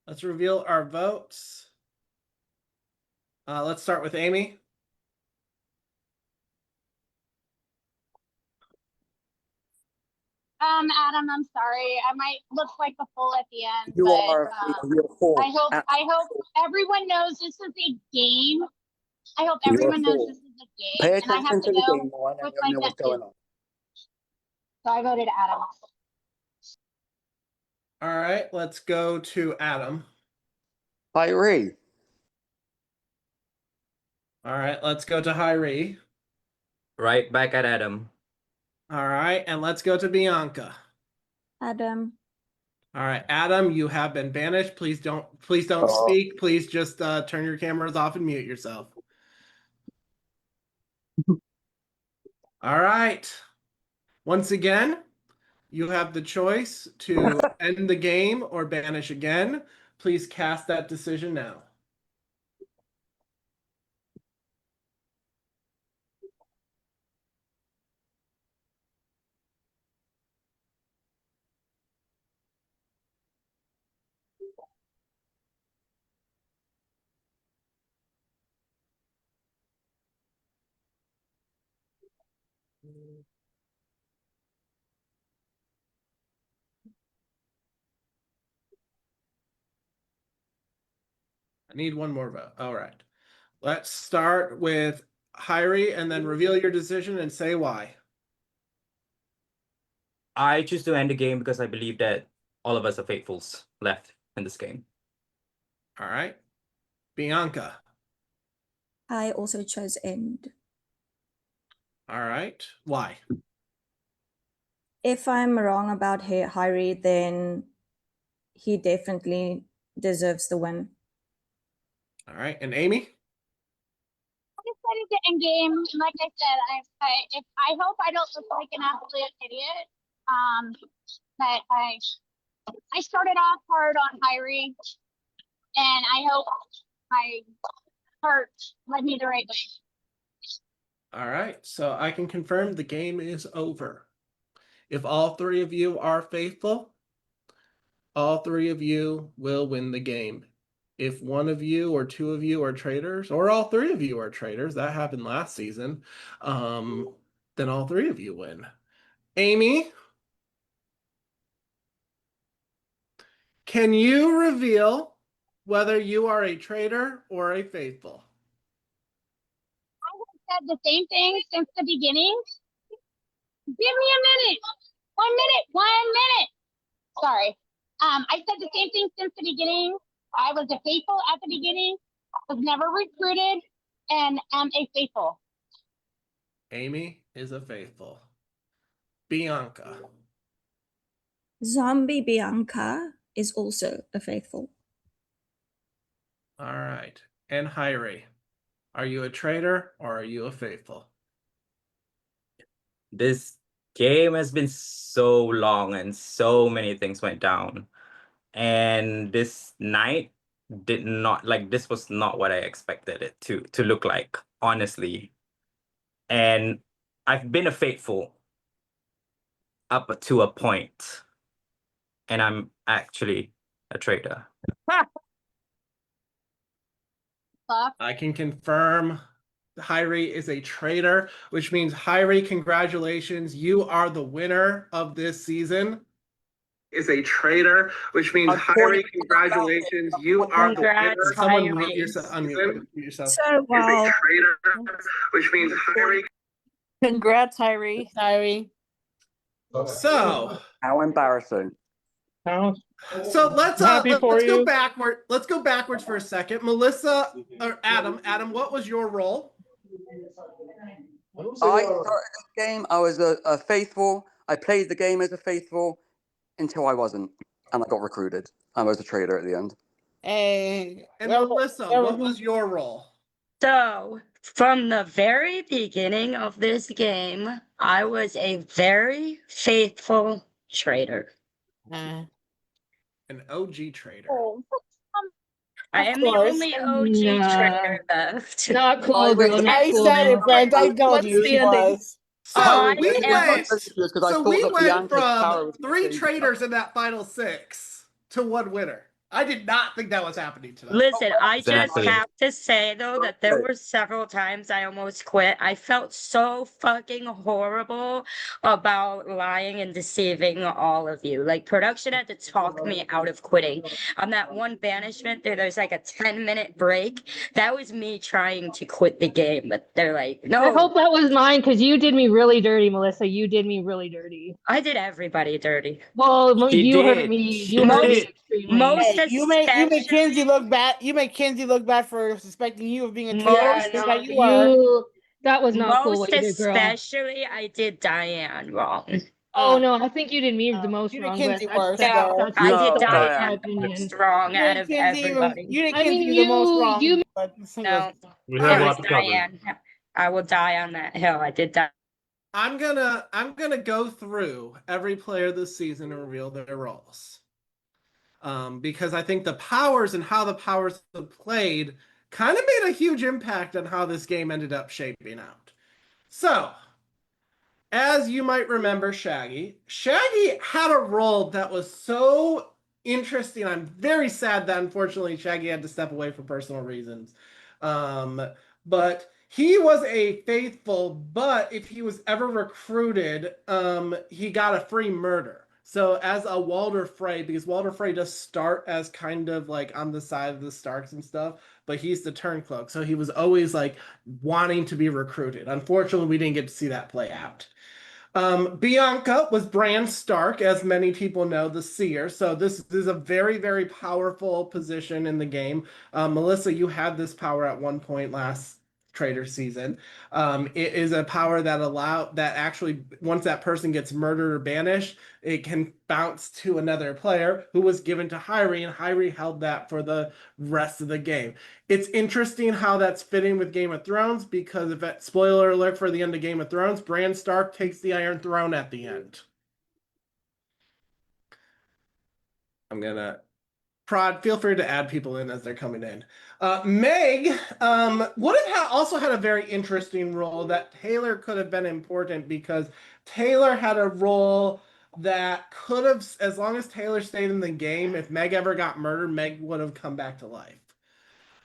Let's reveal our votes. Let's start with Amy. Adam, I'm sorry. I might look like a fool at the end, You but are you're a fool. I hope everyone knows this is a game. I hope You're a everyone knows fool. this is a game, Pay and I have attention to to the go game more and then with you'll my know gut what's going too. on. So I voted Adam. All right. Let's go to Adam. Hyrie. All right. Let's go to Hyrie. Right back at Adam. All right. And let's go to Bianca. Adam. All right. Adam, you have been banished. Please don't Oh. speak. Please just turn your cameras off and mute yourself. All right. Once again, you have the choice to end the game or banish again. Please cast that decision now. I need one more vote. All right. Let's start with Hyrie and then reveal your decision and say why. I choose to end the game because I believe that all of us are faithfuls left in this game. All right. Bianca. I also chose end. All right. Why? If I'm wrong about Hyrie, then he definitely deserves the win. All right. And Amy? I decided to end game. Like I said, I hope I don't look like an absolute idiot. But I started off hard on hiring, and I hope my heart led me the right way. All right. So I can confirm the game is over. If all three of you are faithful, all three of you will win the game. If one of you or two of you are traitors, or all three of you are traitors, that happened last season, then all three of you win. Amy, can you reveal whether you are a traitor or a faithful? I have said the same thing since the beginning. Give me a minute. 1 minute. 1 minute. Sorry. I said the same thing since the beginning. I was a faithful at the beginning. Was never recruited, and am a faithful. Amy is a faithful. Bianca. Zombie Bianca is also a faithful. All right. And Hyrie, are you a traitor or are you a faithful? This game has been so long and so many things went down. And this night did not, like, this was not what I expected it to look like, honestly. And I've been a faithful up to a point, and I'm actually a traitor. Fuck. I can confirm Hyrie is a traitor, which means Hyrie, congratulations. You are the winner of this season. Is a traitor, which means Hyrie, congratulations. You are the winner. Congrats, Someone mute Hyrie. yourself. Unmute yourself. So Is a well, traitor, which means Hyrie. Congrats, Hyrie. Hyrie. So, How embarrassing. How let's happy for let's go you. backward. Let's go backwards for a second. Melissa or Adam. Adam, what was your role? I started this game, I was a faithful. I played the game as a faithful until I wasn't, and I got recruited. I was a traitor at the end. Hey. And Melissa, what was your role? So, from the very beginning of this game, I was a very faithful traitor. Uh, An OG traitor. Oh. I Of am the course. only OG Nah. traitor left. Not I cool, girl. was- Not I cool, said man. it, Brent. I told you he Standing. was. So I we am- went. because I So thought we that went Bianca's power from was 3 crazy. traitors in that final 6 to 1 winner. I did not think that was happening tonight. Listen, I just Exactly. have to say though that there were several times I almost quit. I felt so fucking horrible about lying and deceiving all of you. Like production had to talk me out of quitting. On that one banishment, there's like a 10-minute break. That was me trying to quit the game, but they're like, no. I hope that was mine because you did me really dirty, Melissa. You did me really dirty. I did everybody dirty. Well, She you hurt did. me. She You hurt me did. extremely. Most Hey, you made Kinsey especially- look bad. You made Kinsey look bad for suspecting you of being a traitor. Yeah, Most- no, That you were. that was not cool Most what you did, girl. especially, I did Diane wrong. Oh no, I think you did me the most you did wrong, Kinsey but worse, that's, though. that's, I did No, that's Diane my Diane. opinion. most wrong You out did of Kinsey. everybody. You did I Kinsey mean, the most wrong. you- But No, We it have a was lot to cover. Diane. I will die on that hill. I did die. I'm gonna go through every player this season and reveal their roles. Because I think the powers and how the powers have played kind of made a huge impact on how this game ended up shaping out. So, as you might remember, Shaggy had a role that was so interesting. I'm very sad that unfortunately Shaggy had to step away for personal reasons. But he was a faithful, but if he was ever recruited, he got a free murder. So as a Walder Frey, because Walder Frey does start as kind of like on the side of the Starks and stuff, but he's the Turncloak. So he was always like wanting to be recruited. Unfortunately, we didn't get to see that play out. Bianca was Bran Stark, as many people know, the Seer. So this is a very, very powerful position in the game. Melissa, you had this power at one point last Traitor season. It is a power that actually once that person gets murdered or banished, it can bounce to another player who was given to Hyrie, and Hyrie held that for the rest of the game. It's interesting how that's fitting with Game of Thrones because spoiler alert for the end of Game of Thrones, Bran Stark takes the Iron Throne at the end. I'm gonna Prod, feel free to add people in as they're coming in. Meg would have also had a very interesting role that Taylor could have been important because Taylor had a role that could have, as long as Taylor stayed in the game, if Meg ever got murdered, Meg would have come back to life.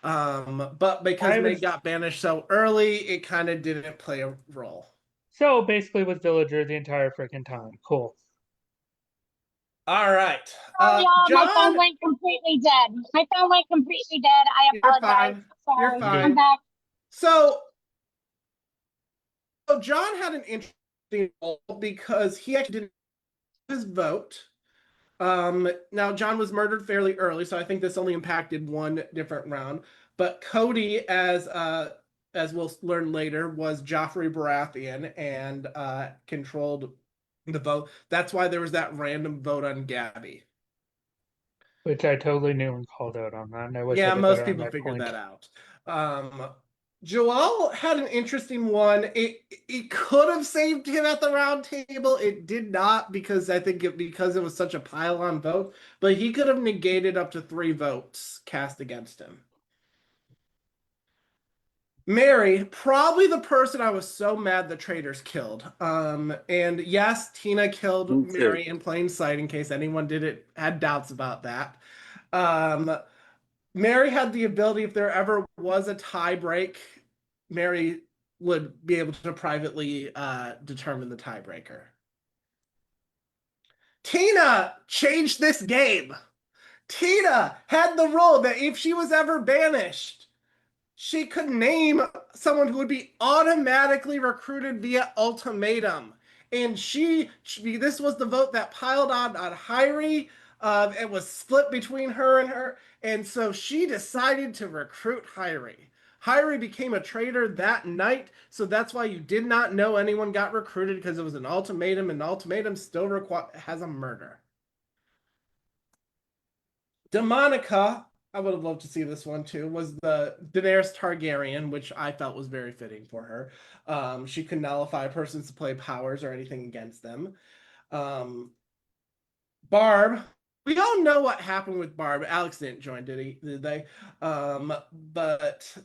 But because I Nate was got banished so early, it kind of didn't play a role. so basically with Villager the entire freaking time. Cool. All right. Sorry, y'all. My phone John, went completely dead. My phone went completely dead. I you're apologize. fine. You're Sorry. I'm fine. back. So John had an interesting role because he actually didn't have his vote. Now John was murdered fairly early, so I think this only impacted one different round. But Cody, as we'll learn later, was Joffrey Baratheon and controlled the vote. That's why there was that random vote on Gabby. Which I totally knew and called out on that, and I wish I Yeah, did most better on people my figured point. that out. Joel had an interesting one. It could have saved him at the round table. It did not because I think because it was such a pile on vote, but he could have negated up to 3 votes cast against him. Mary, probably the person I was so mad the traitors killed. And yes, Tina killed Me too. Mary in plain sight in case anyone had doubts about that. Um, Mary had the ability, if there ever was a tie break, Mary would be able to privately determine the tiebreaker. Tina changed this game. Tina had the role that if she was ever banished, she could name someone who would be automatically recruited via ultimatum. And this was the vote that piled on Hyrie. It was split between her and her. And so she decided to recruit Hyrie. Hyrie became a traitor that night. So that's why you did not know anyone got recruited because it was an ultimatum, and ultimatum still has a murder. Demonica, I would have loved to see this one too, was the Daenerys Targaryen, which I felt was very fitting for her. She could nullify persons to play powers or anything against them. Barb, we all know what happened with Barb. Alex didn't join, did they? But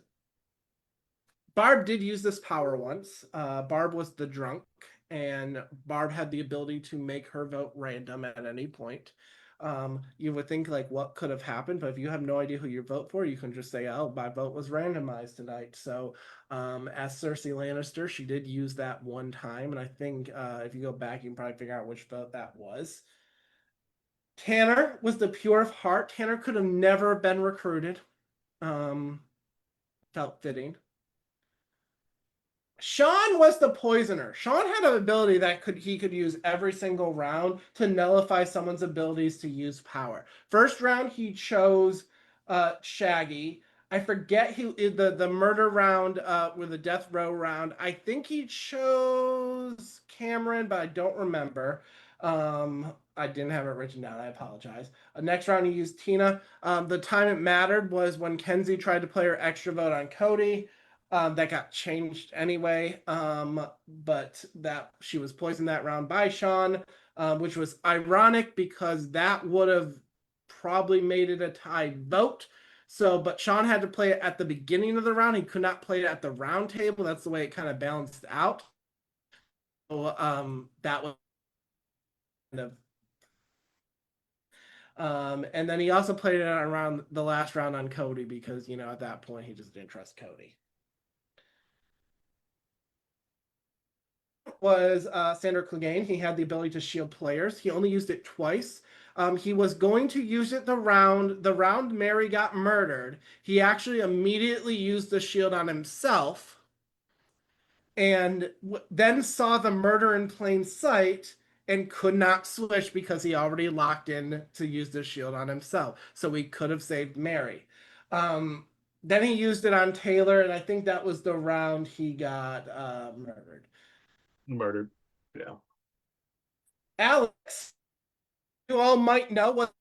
Barb did use this power once. Barb was the drunk, and Barb had the ability to make her vote random at any point. You would think like what could have happened, but if you have no idea who you vote for, you can just say, "Oh, my vote was randomized tonight." So, as Cersei Lannister, she did use that one time, and I think if you go back, you can probably figure out which vote that was. Tanner was the pure of heart. Tanner could have never been recruited. Felt fitting. Sean was the poisoner. Sean had an ability that he could use every single round to nullify someone's abilities to use power. First round he chose Shaggy. I forget the murder round with the death row round. I think he chose Cameron, but I don't remember. I didn't have it written down. I apologize. Next round he used Tina. The time it mattered was when Kenzie tried to play her extra vote on Cody. That got changed anyway, but that she was poisoned that round by Sean, which was ironic because that would have probably made it a tied vote. So, but Sean had to play it at the beginning of the round. He could not play it at the round table. That's the way it kind of balanced out. So, that was kind of. And then he also played it around the last round on Cody because at that point he just didn't trust Cody. Was Sandor Clegane. He had the ability to shield players. He only used it twice. He was going to use it the round Mary got murdered. He actually immediately used the shield on himself and then saw the murder in plain sight and could not switch because he already locked in to use the shield on himself. So he could have saved Mary. Then he used it on Taylor, and I think that was the round he got murdered. Yeah. Alex, you all might know what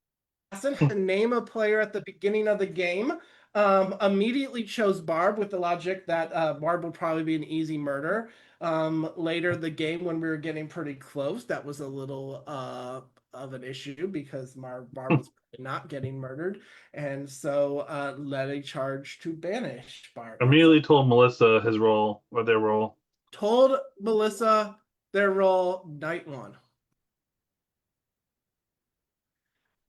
to name a player at the beginning of the game. Immediately chose Barb with the logic that Barb would probably be an easy murder. Later the game, when we were getting pretty close, that was a little of an issue because Barb was not getting murdered, and so led a charge to banish Barb. Immediately told Melissa his role or their role. Told Melissa their role night one.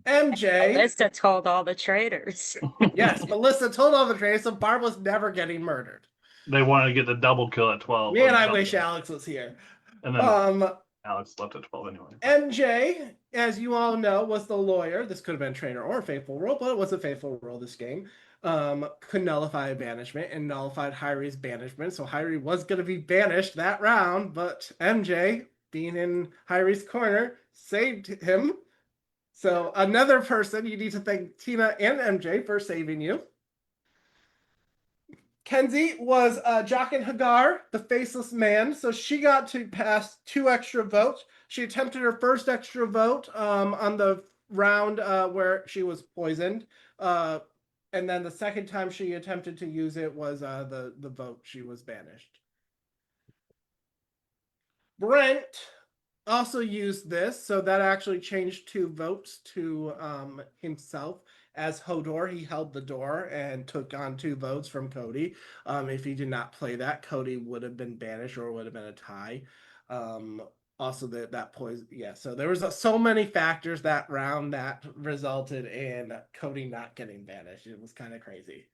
MJ. Melissa told all the traitors. Yes, Melissa told all the traitors, so Barb was never getting murdered. They wanted to get the double kill at 12. Man, I wish Alex was here. And then Alex left at 12 anyway. MJ, as you all know, was the lawyer. This could have been traitor or faithful role, but it was a faithful role this game. Could nullify a banishment and nullified Hyri's banishment. So Hyri was going to be banished that round, but MJ, being in Hyri's corner, saved him. So another person, you need to thank Tina and MJ for saving you. Kenzie was Jaqen Hagar, the faceless man, so she got to pass 2 extra votes. She attempted her first extra vote on the round where she was poisoned, and then the second time she attempted to use it was the vote she was banished. Brent also used this, so that actually changed 2 votes to himself. As Hodor, he held the door and took on 2 votes from Cody. If he did not play that, Cody would have been banished or would have been a tie. Also, that poison. Yeah, so there was so many factors that round that resulted in Cody not getting banished. It was kind of crazy.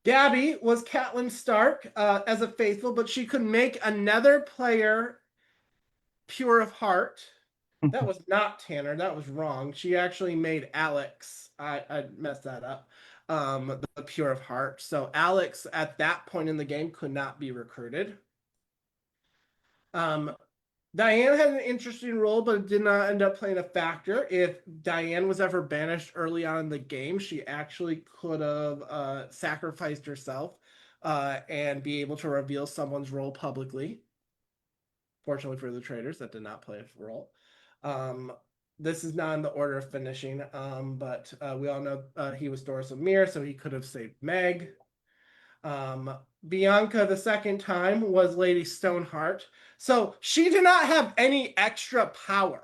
Gabby was Catelyn Stark as a faithful, but she could make another player pure of heart. That was not Tanner. That was wrong. She actually made Alex. I messed that up. The pure of heart. So Alex at that point in the game could not be recruited. Diane had an interesting role, but it did not end up playing a factor. If Diane was ever banished early on in the game, she actually could have sacrificed herself and be able to reveal someone's role publicly. Fortunately for the traitors, that did not play a role. This is not in the order of finishing, but we all know he was Doris Amir, so he could have saved Meg. Bianca the second time was Lady Stoneheart, so she did not have any extra power.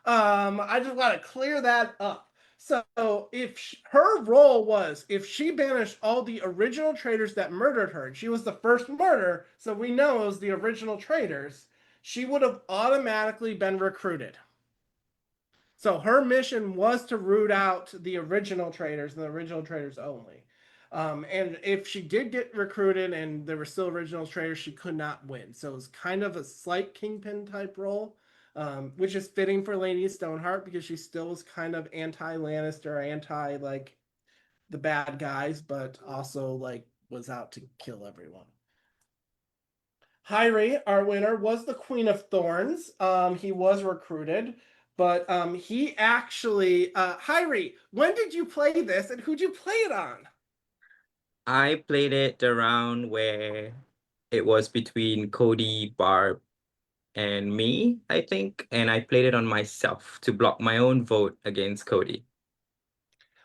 I just want to clear that up. So if her role was, if she banished all the original traitors that murdered her, and she was the first murder, so we know it was the original traitors, she would have automatically been recruited. So her mission was to root out the original traitors and the original traitors only. And if she did get recruited and there were still original traitors, she could not win. So it was kind of a slight kingpin type role, which is fitting for Lady Stoneheart because she still was kind of anti-Lannister, anti like the bad guys, but also like was out to kill everyone. Hyri, our winner, was the Queen of Thorns. He was recruited, but he actually, Hyri, when did you play this and who'd you play it on? I played it the round where it was between Cody, Barb, and me, I think. And I played it on myself to block my own vote against Cody.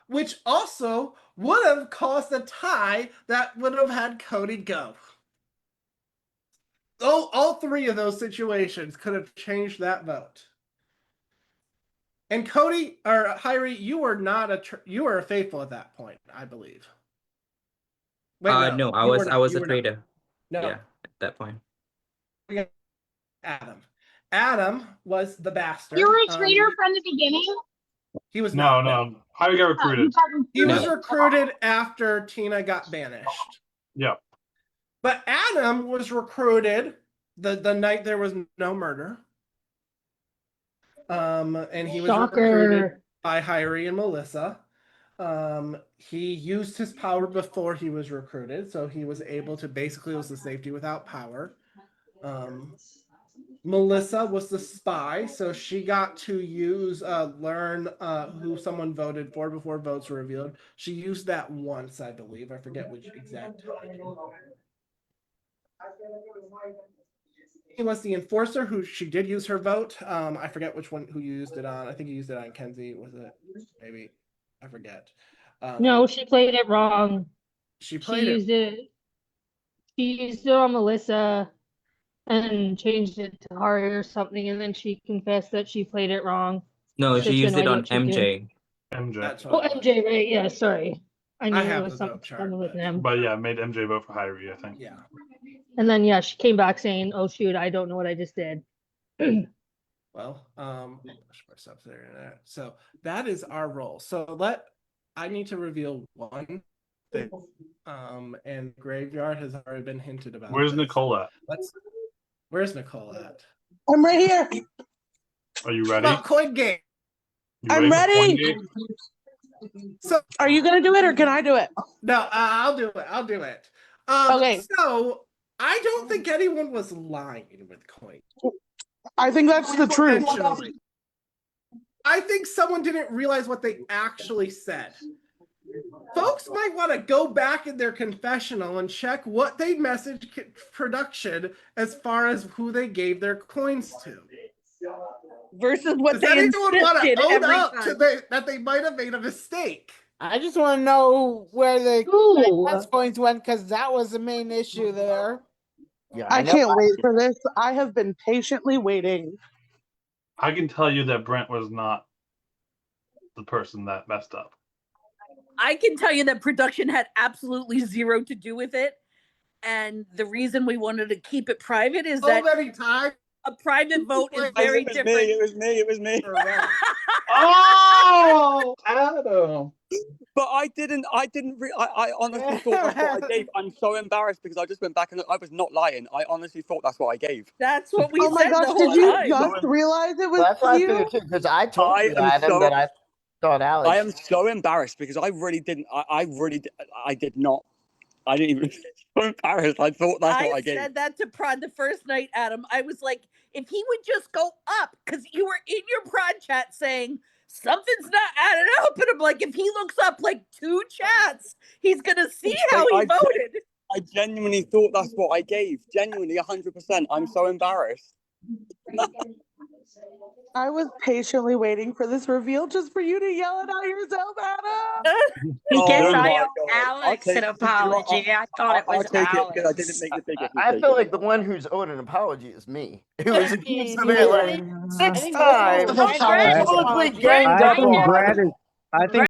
Which also would have caused a tie that would have had Cody go. Oh, all 3 of those situations could have changed that vote. And Cody or Hyri, you were not you were a faithful at that point, I believe. Wait, No, I you was were not. I was You a were not. traitor. No, Yeah, at that point. Adam. Adam was the bastard. You were a traitor from the beginning? He was No, not. no. How you got recruited? He was No. recruited after Tina got banished. Yeah. But Adam was recruited the night there was no murder. And he was recruited by Hyri and Melissa. He used his power before he was recruited, so he was able to basically was the safety without power. Melissa was the spy, so she got to use learn who someone voted for before votes were revealed. She used that once, I believe. I forget which exact time. He was the enforcer who she did use her vote. I forget which one who used it on. I think he used it on Kenzie. Was it? Maybe. I forget. No, she played it wrong. She played used it. She used it on Melissa and changed it to Hari or something, and then she confessed that she played it wrong. No, she used it on MJ. MJ. That's Oh, what it was. MJ, right? Yeah, sorry. I knew it have was the something vote chart, with them. But yeah, made MJ vote for Hyri, I think. Yeah. And then yeah, she came back saying, "Oh shoot, I don't know what I just did." Well, push myself there. So that is our roll. So I need to reveal one thing. And Graveyard has already been hinted about. Where's this. Nicole at? Where's Nicole at? I'm right here. Are you ready? About coin game. I'm ready. So are you gonna do it or can I do it? No, I'll do it. I'll do it. Okay. So I don't think anyone was lying with coin. I think that's the truth. I think someone didn't realize what they actually said. Folks might want to go back in their confessional and check what they messaged production as far as who they gave their coins to. Versus what Does they anyone want to insisted own every up time. to that they might have made a mistake? I just want to know where the Ooh. points went because that was the main issue there. Yeah, I know. can't wait for this. I have been patiently waiting. I can tell you that Brent was not the person that messed up. I can tell you that production had absolutely zero to do with it. And the reason we wanted to keep it private is that many times a private vote is very different. It was me. Oh, Adam. But I honestly thought that's what I gave. I'm so embarrassed because I just went back and I was not lying. I honestly thought that's what I gave. That's what we Oh my said gosh, the whole did you time. just realize it was That's what I you? figured too, because I told I you, am Adam, so- that I thought Alex. I am so embarrassed because I really didn't. I did not. I didn't even. So embarrassed. I thought that's what I gave. I said that to Prod the first night, Adam. I was like, if he would just go up, because you were in your Prod chat saying something's not adding up, and I'm like, if he looks up like 2 chats, he's gonna see how he voted. I genuinely thought that's what I gave. Genuinely, 100%. I'm so embarrassed. I was patiently waiting for this reveal just for you to yell it out yourself, Adam. I guess Oh I my owe God. Alex an apology. I thought it was I'll take it because I Alex. didn't make the biggest I mistake. feel like the one who's owed an apology is me. It was accused of I it like think- 6 I think times. most of us have Publicly apology. ganged I up think on. Brad I think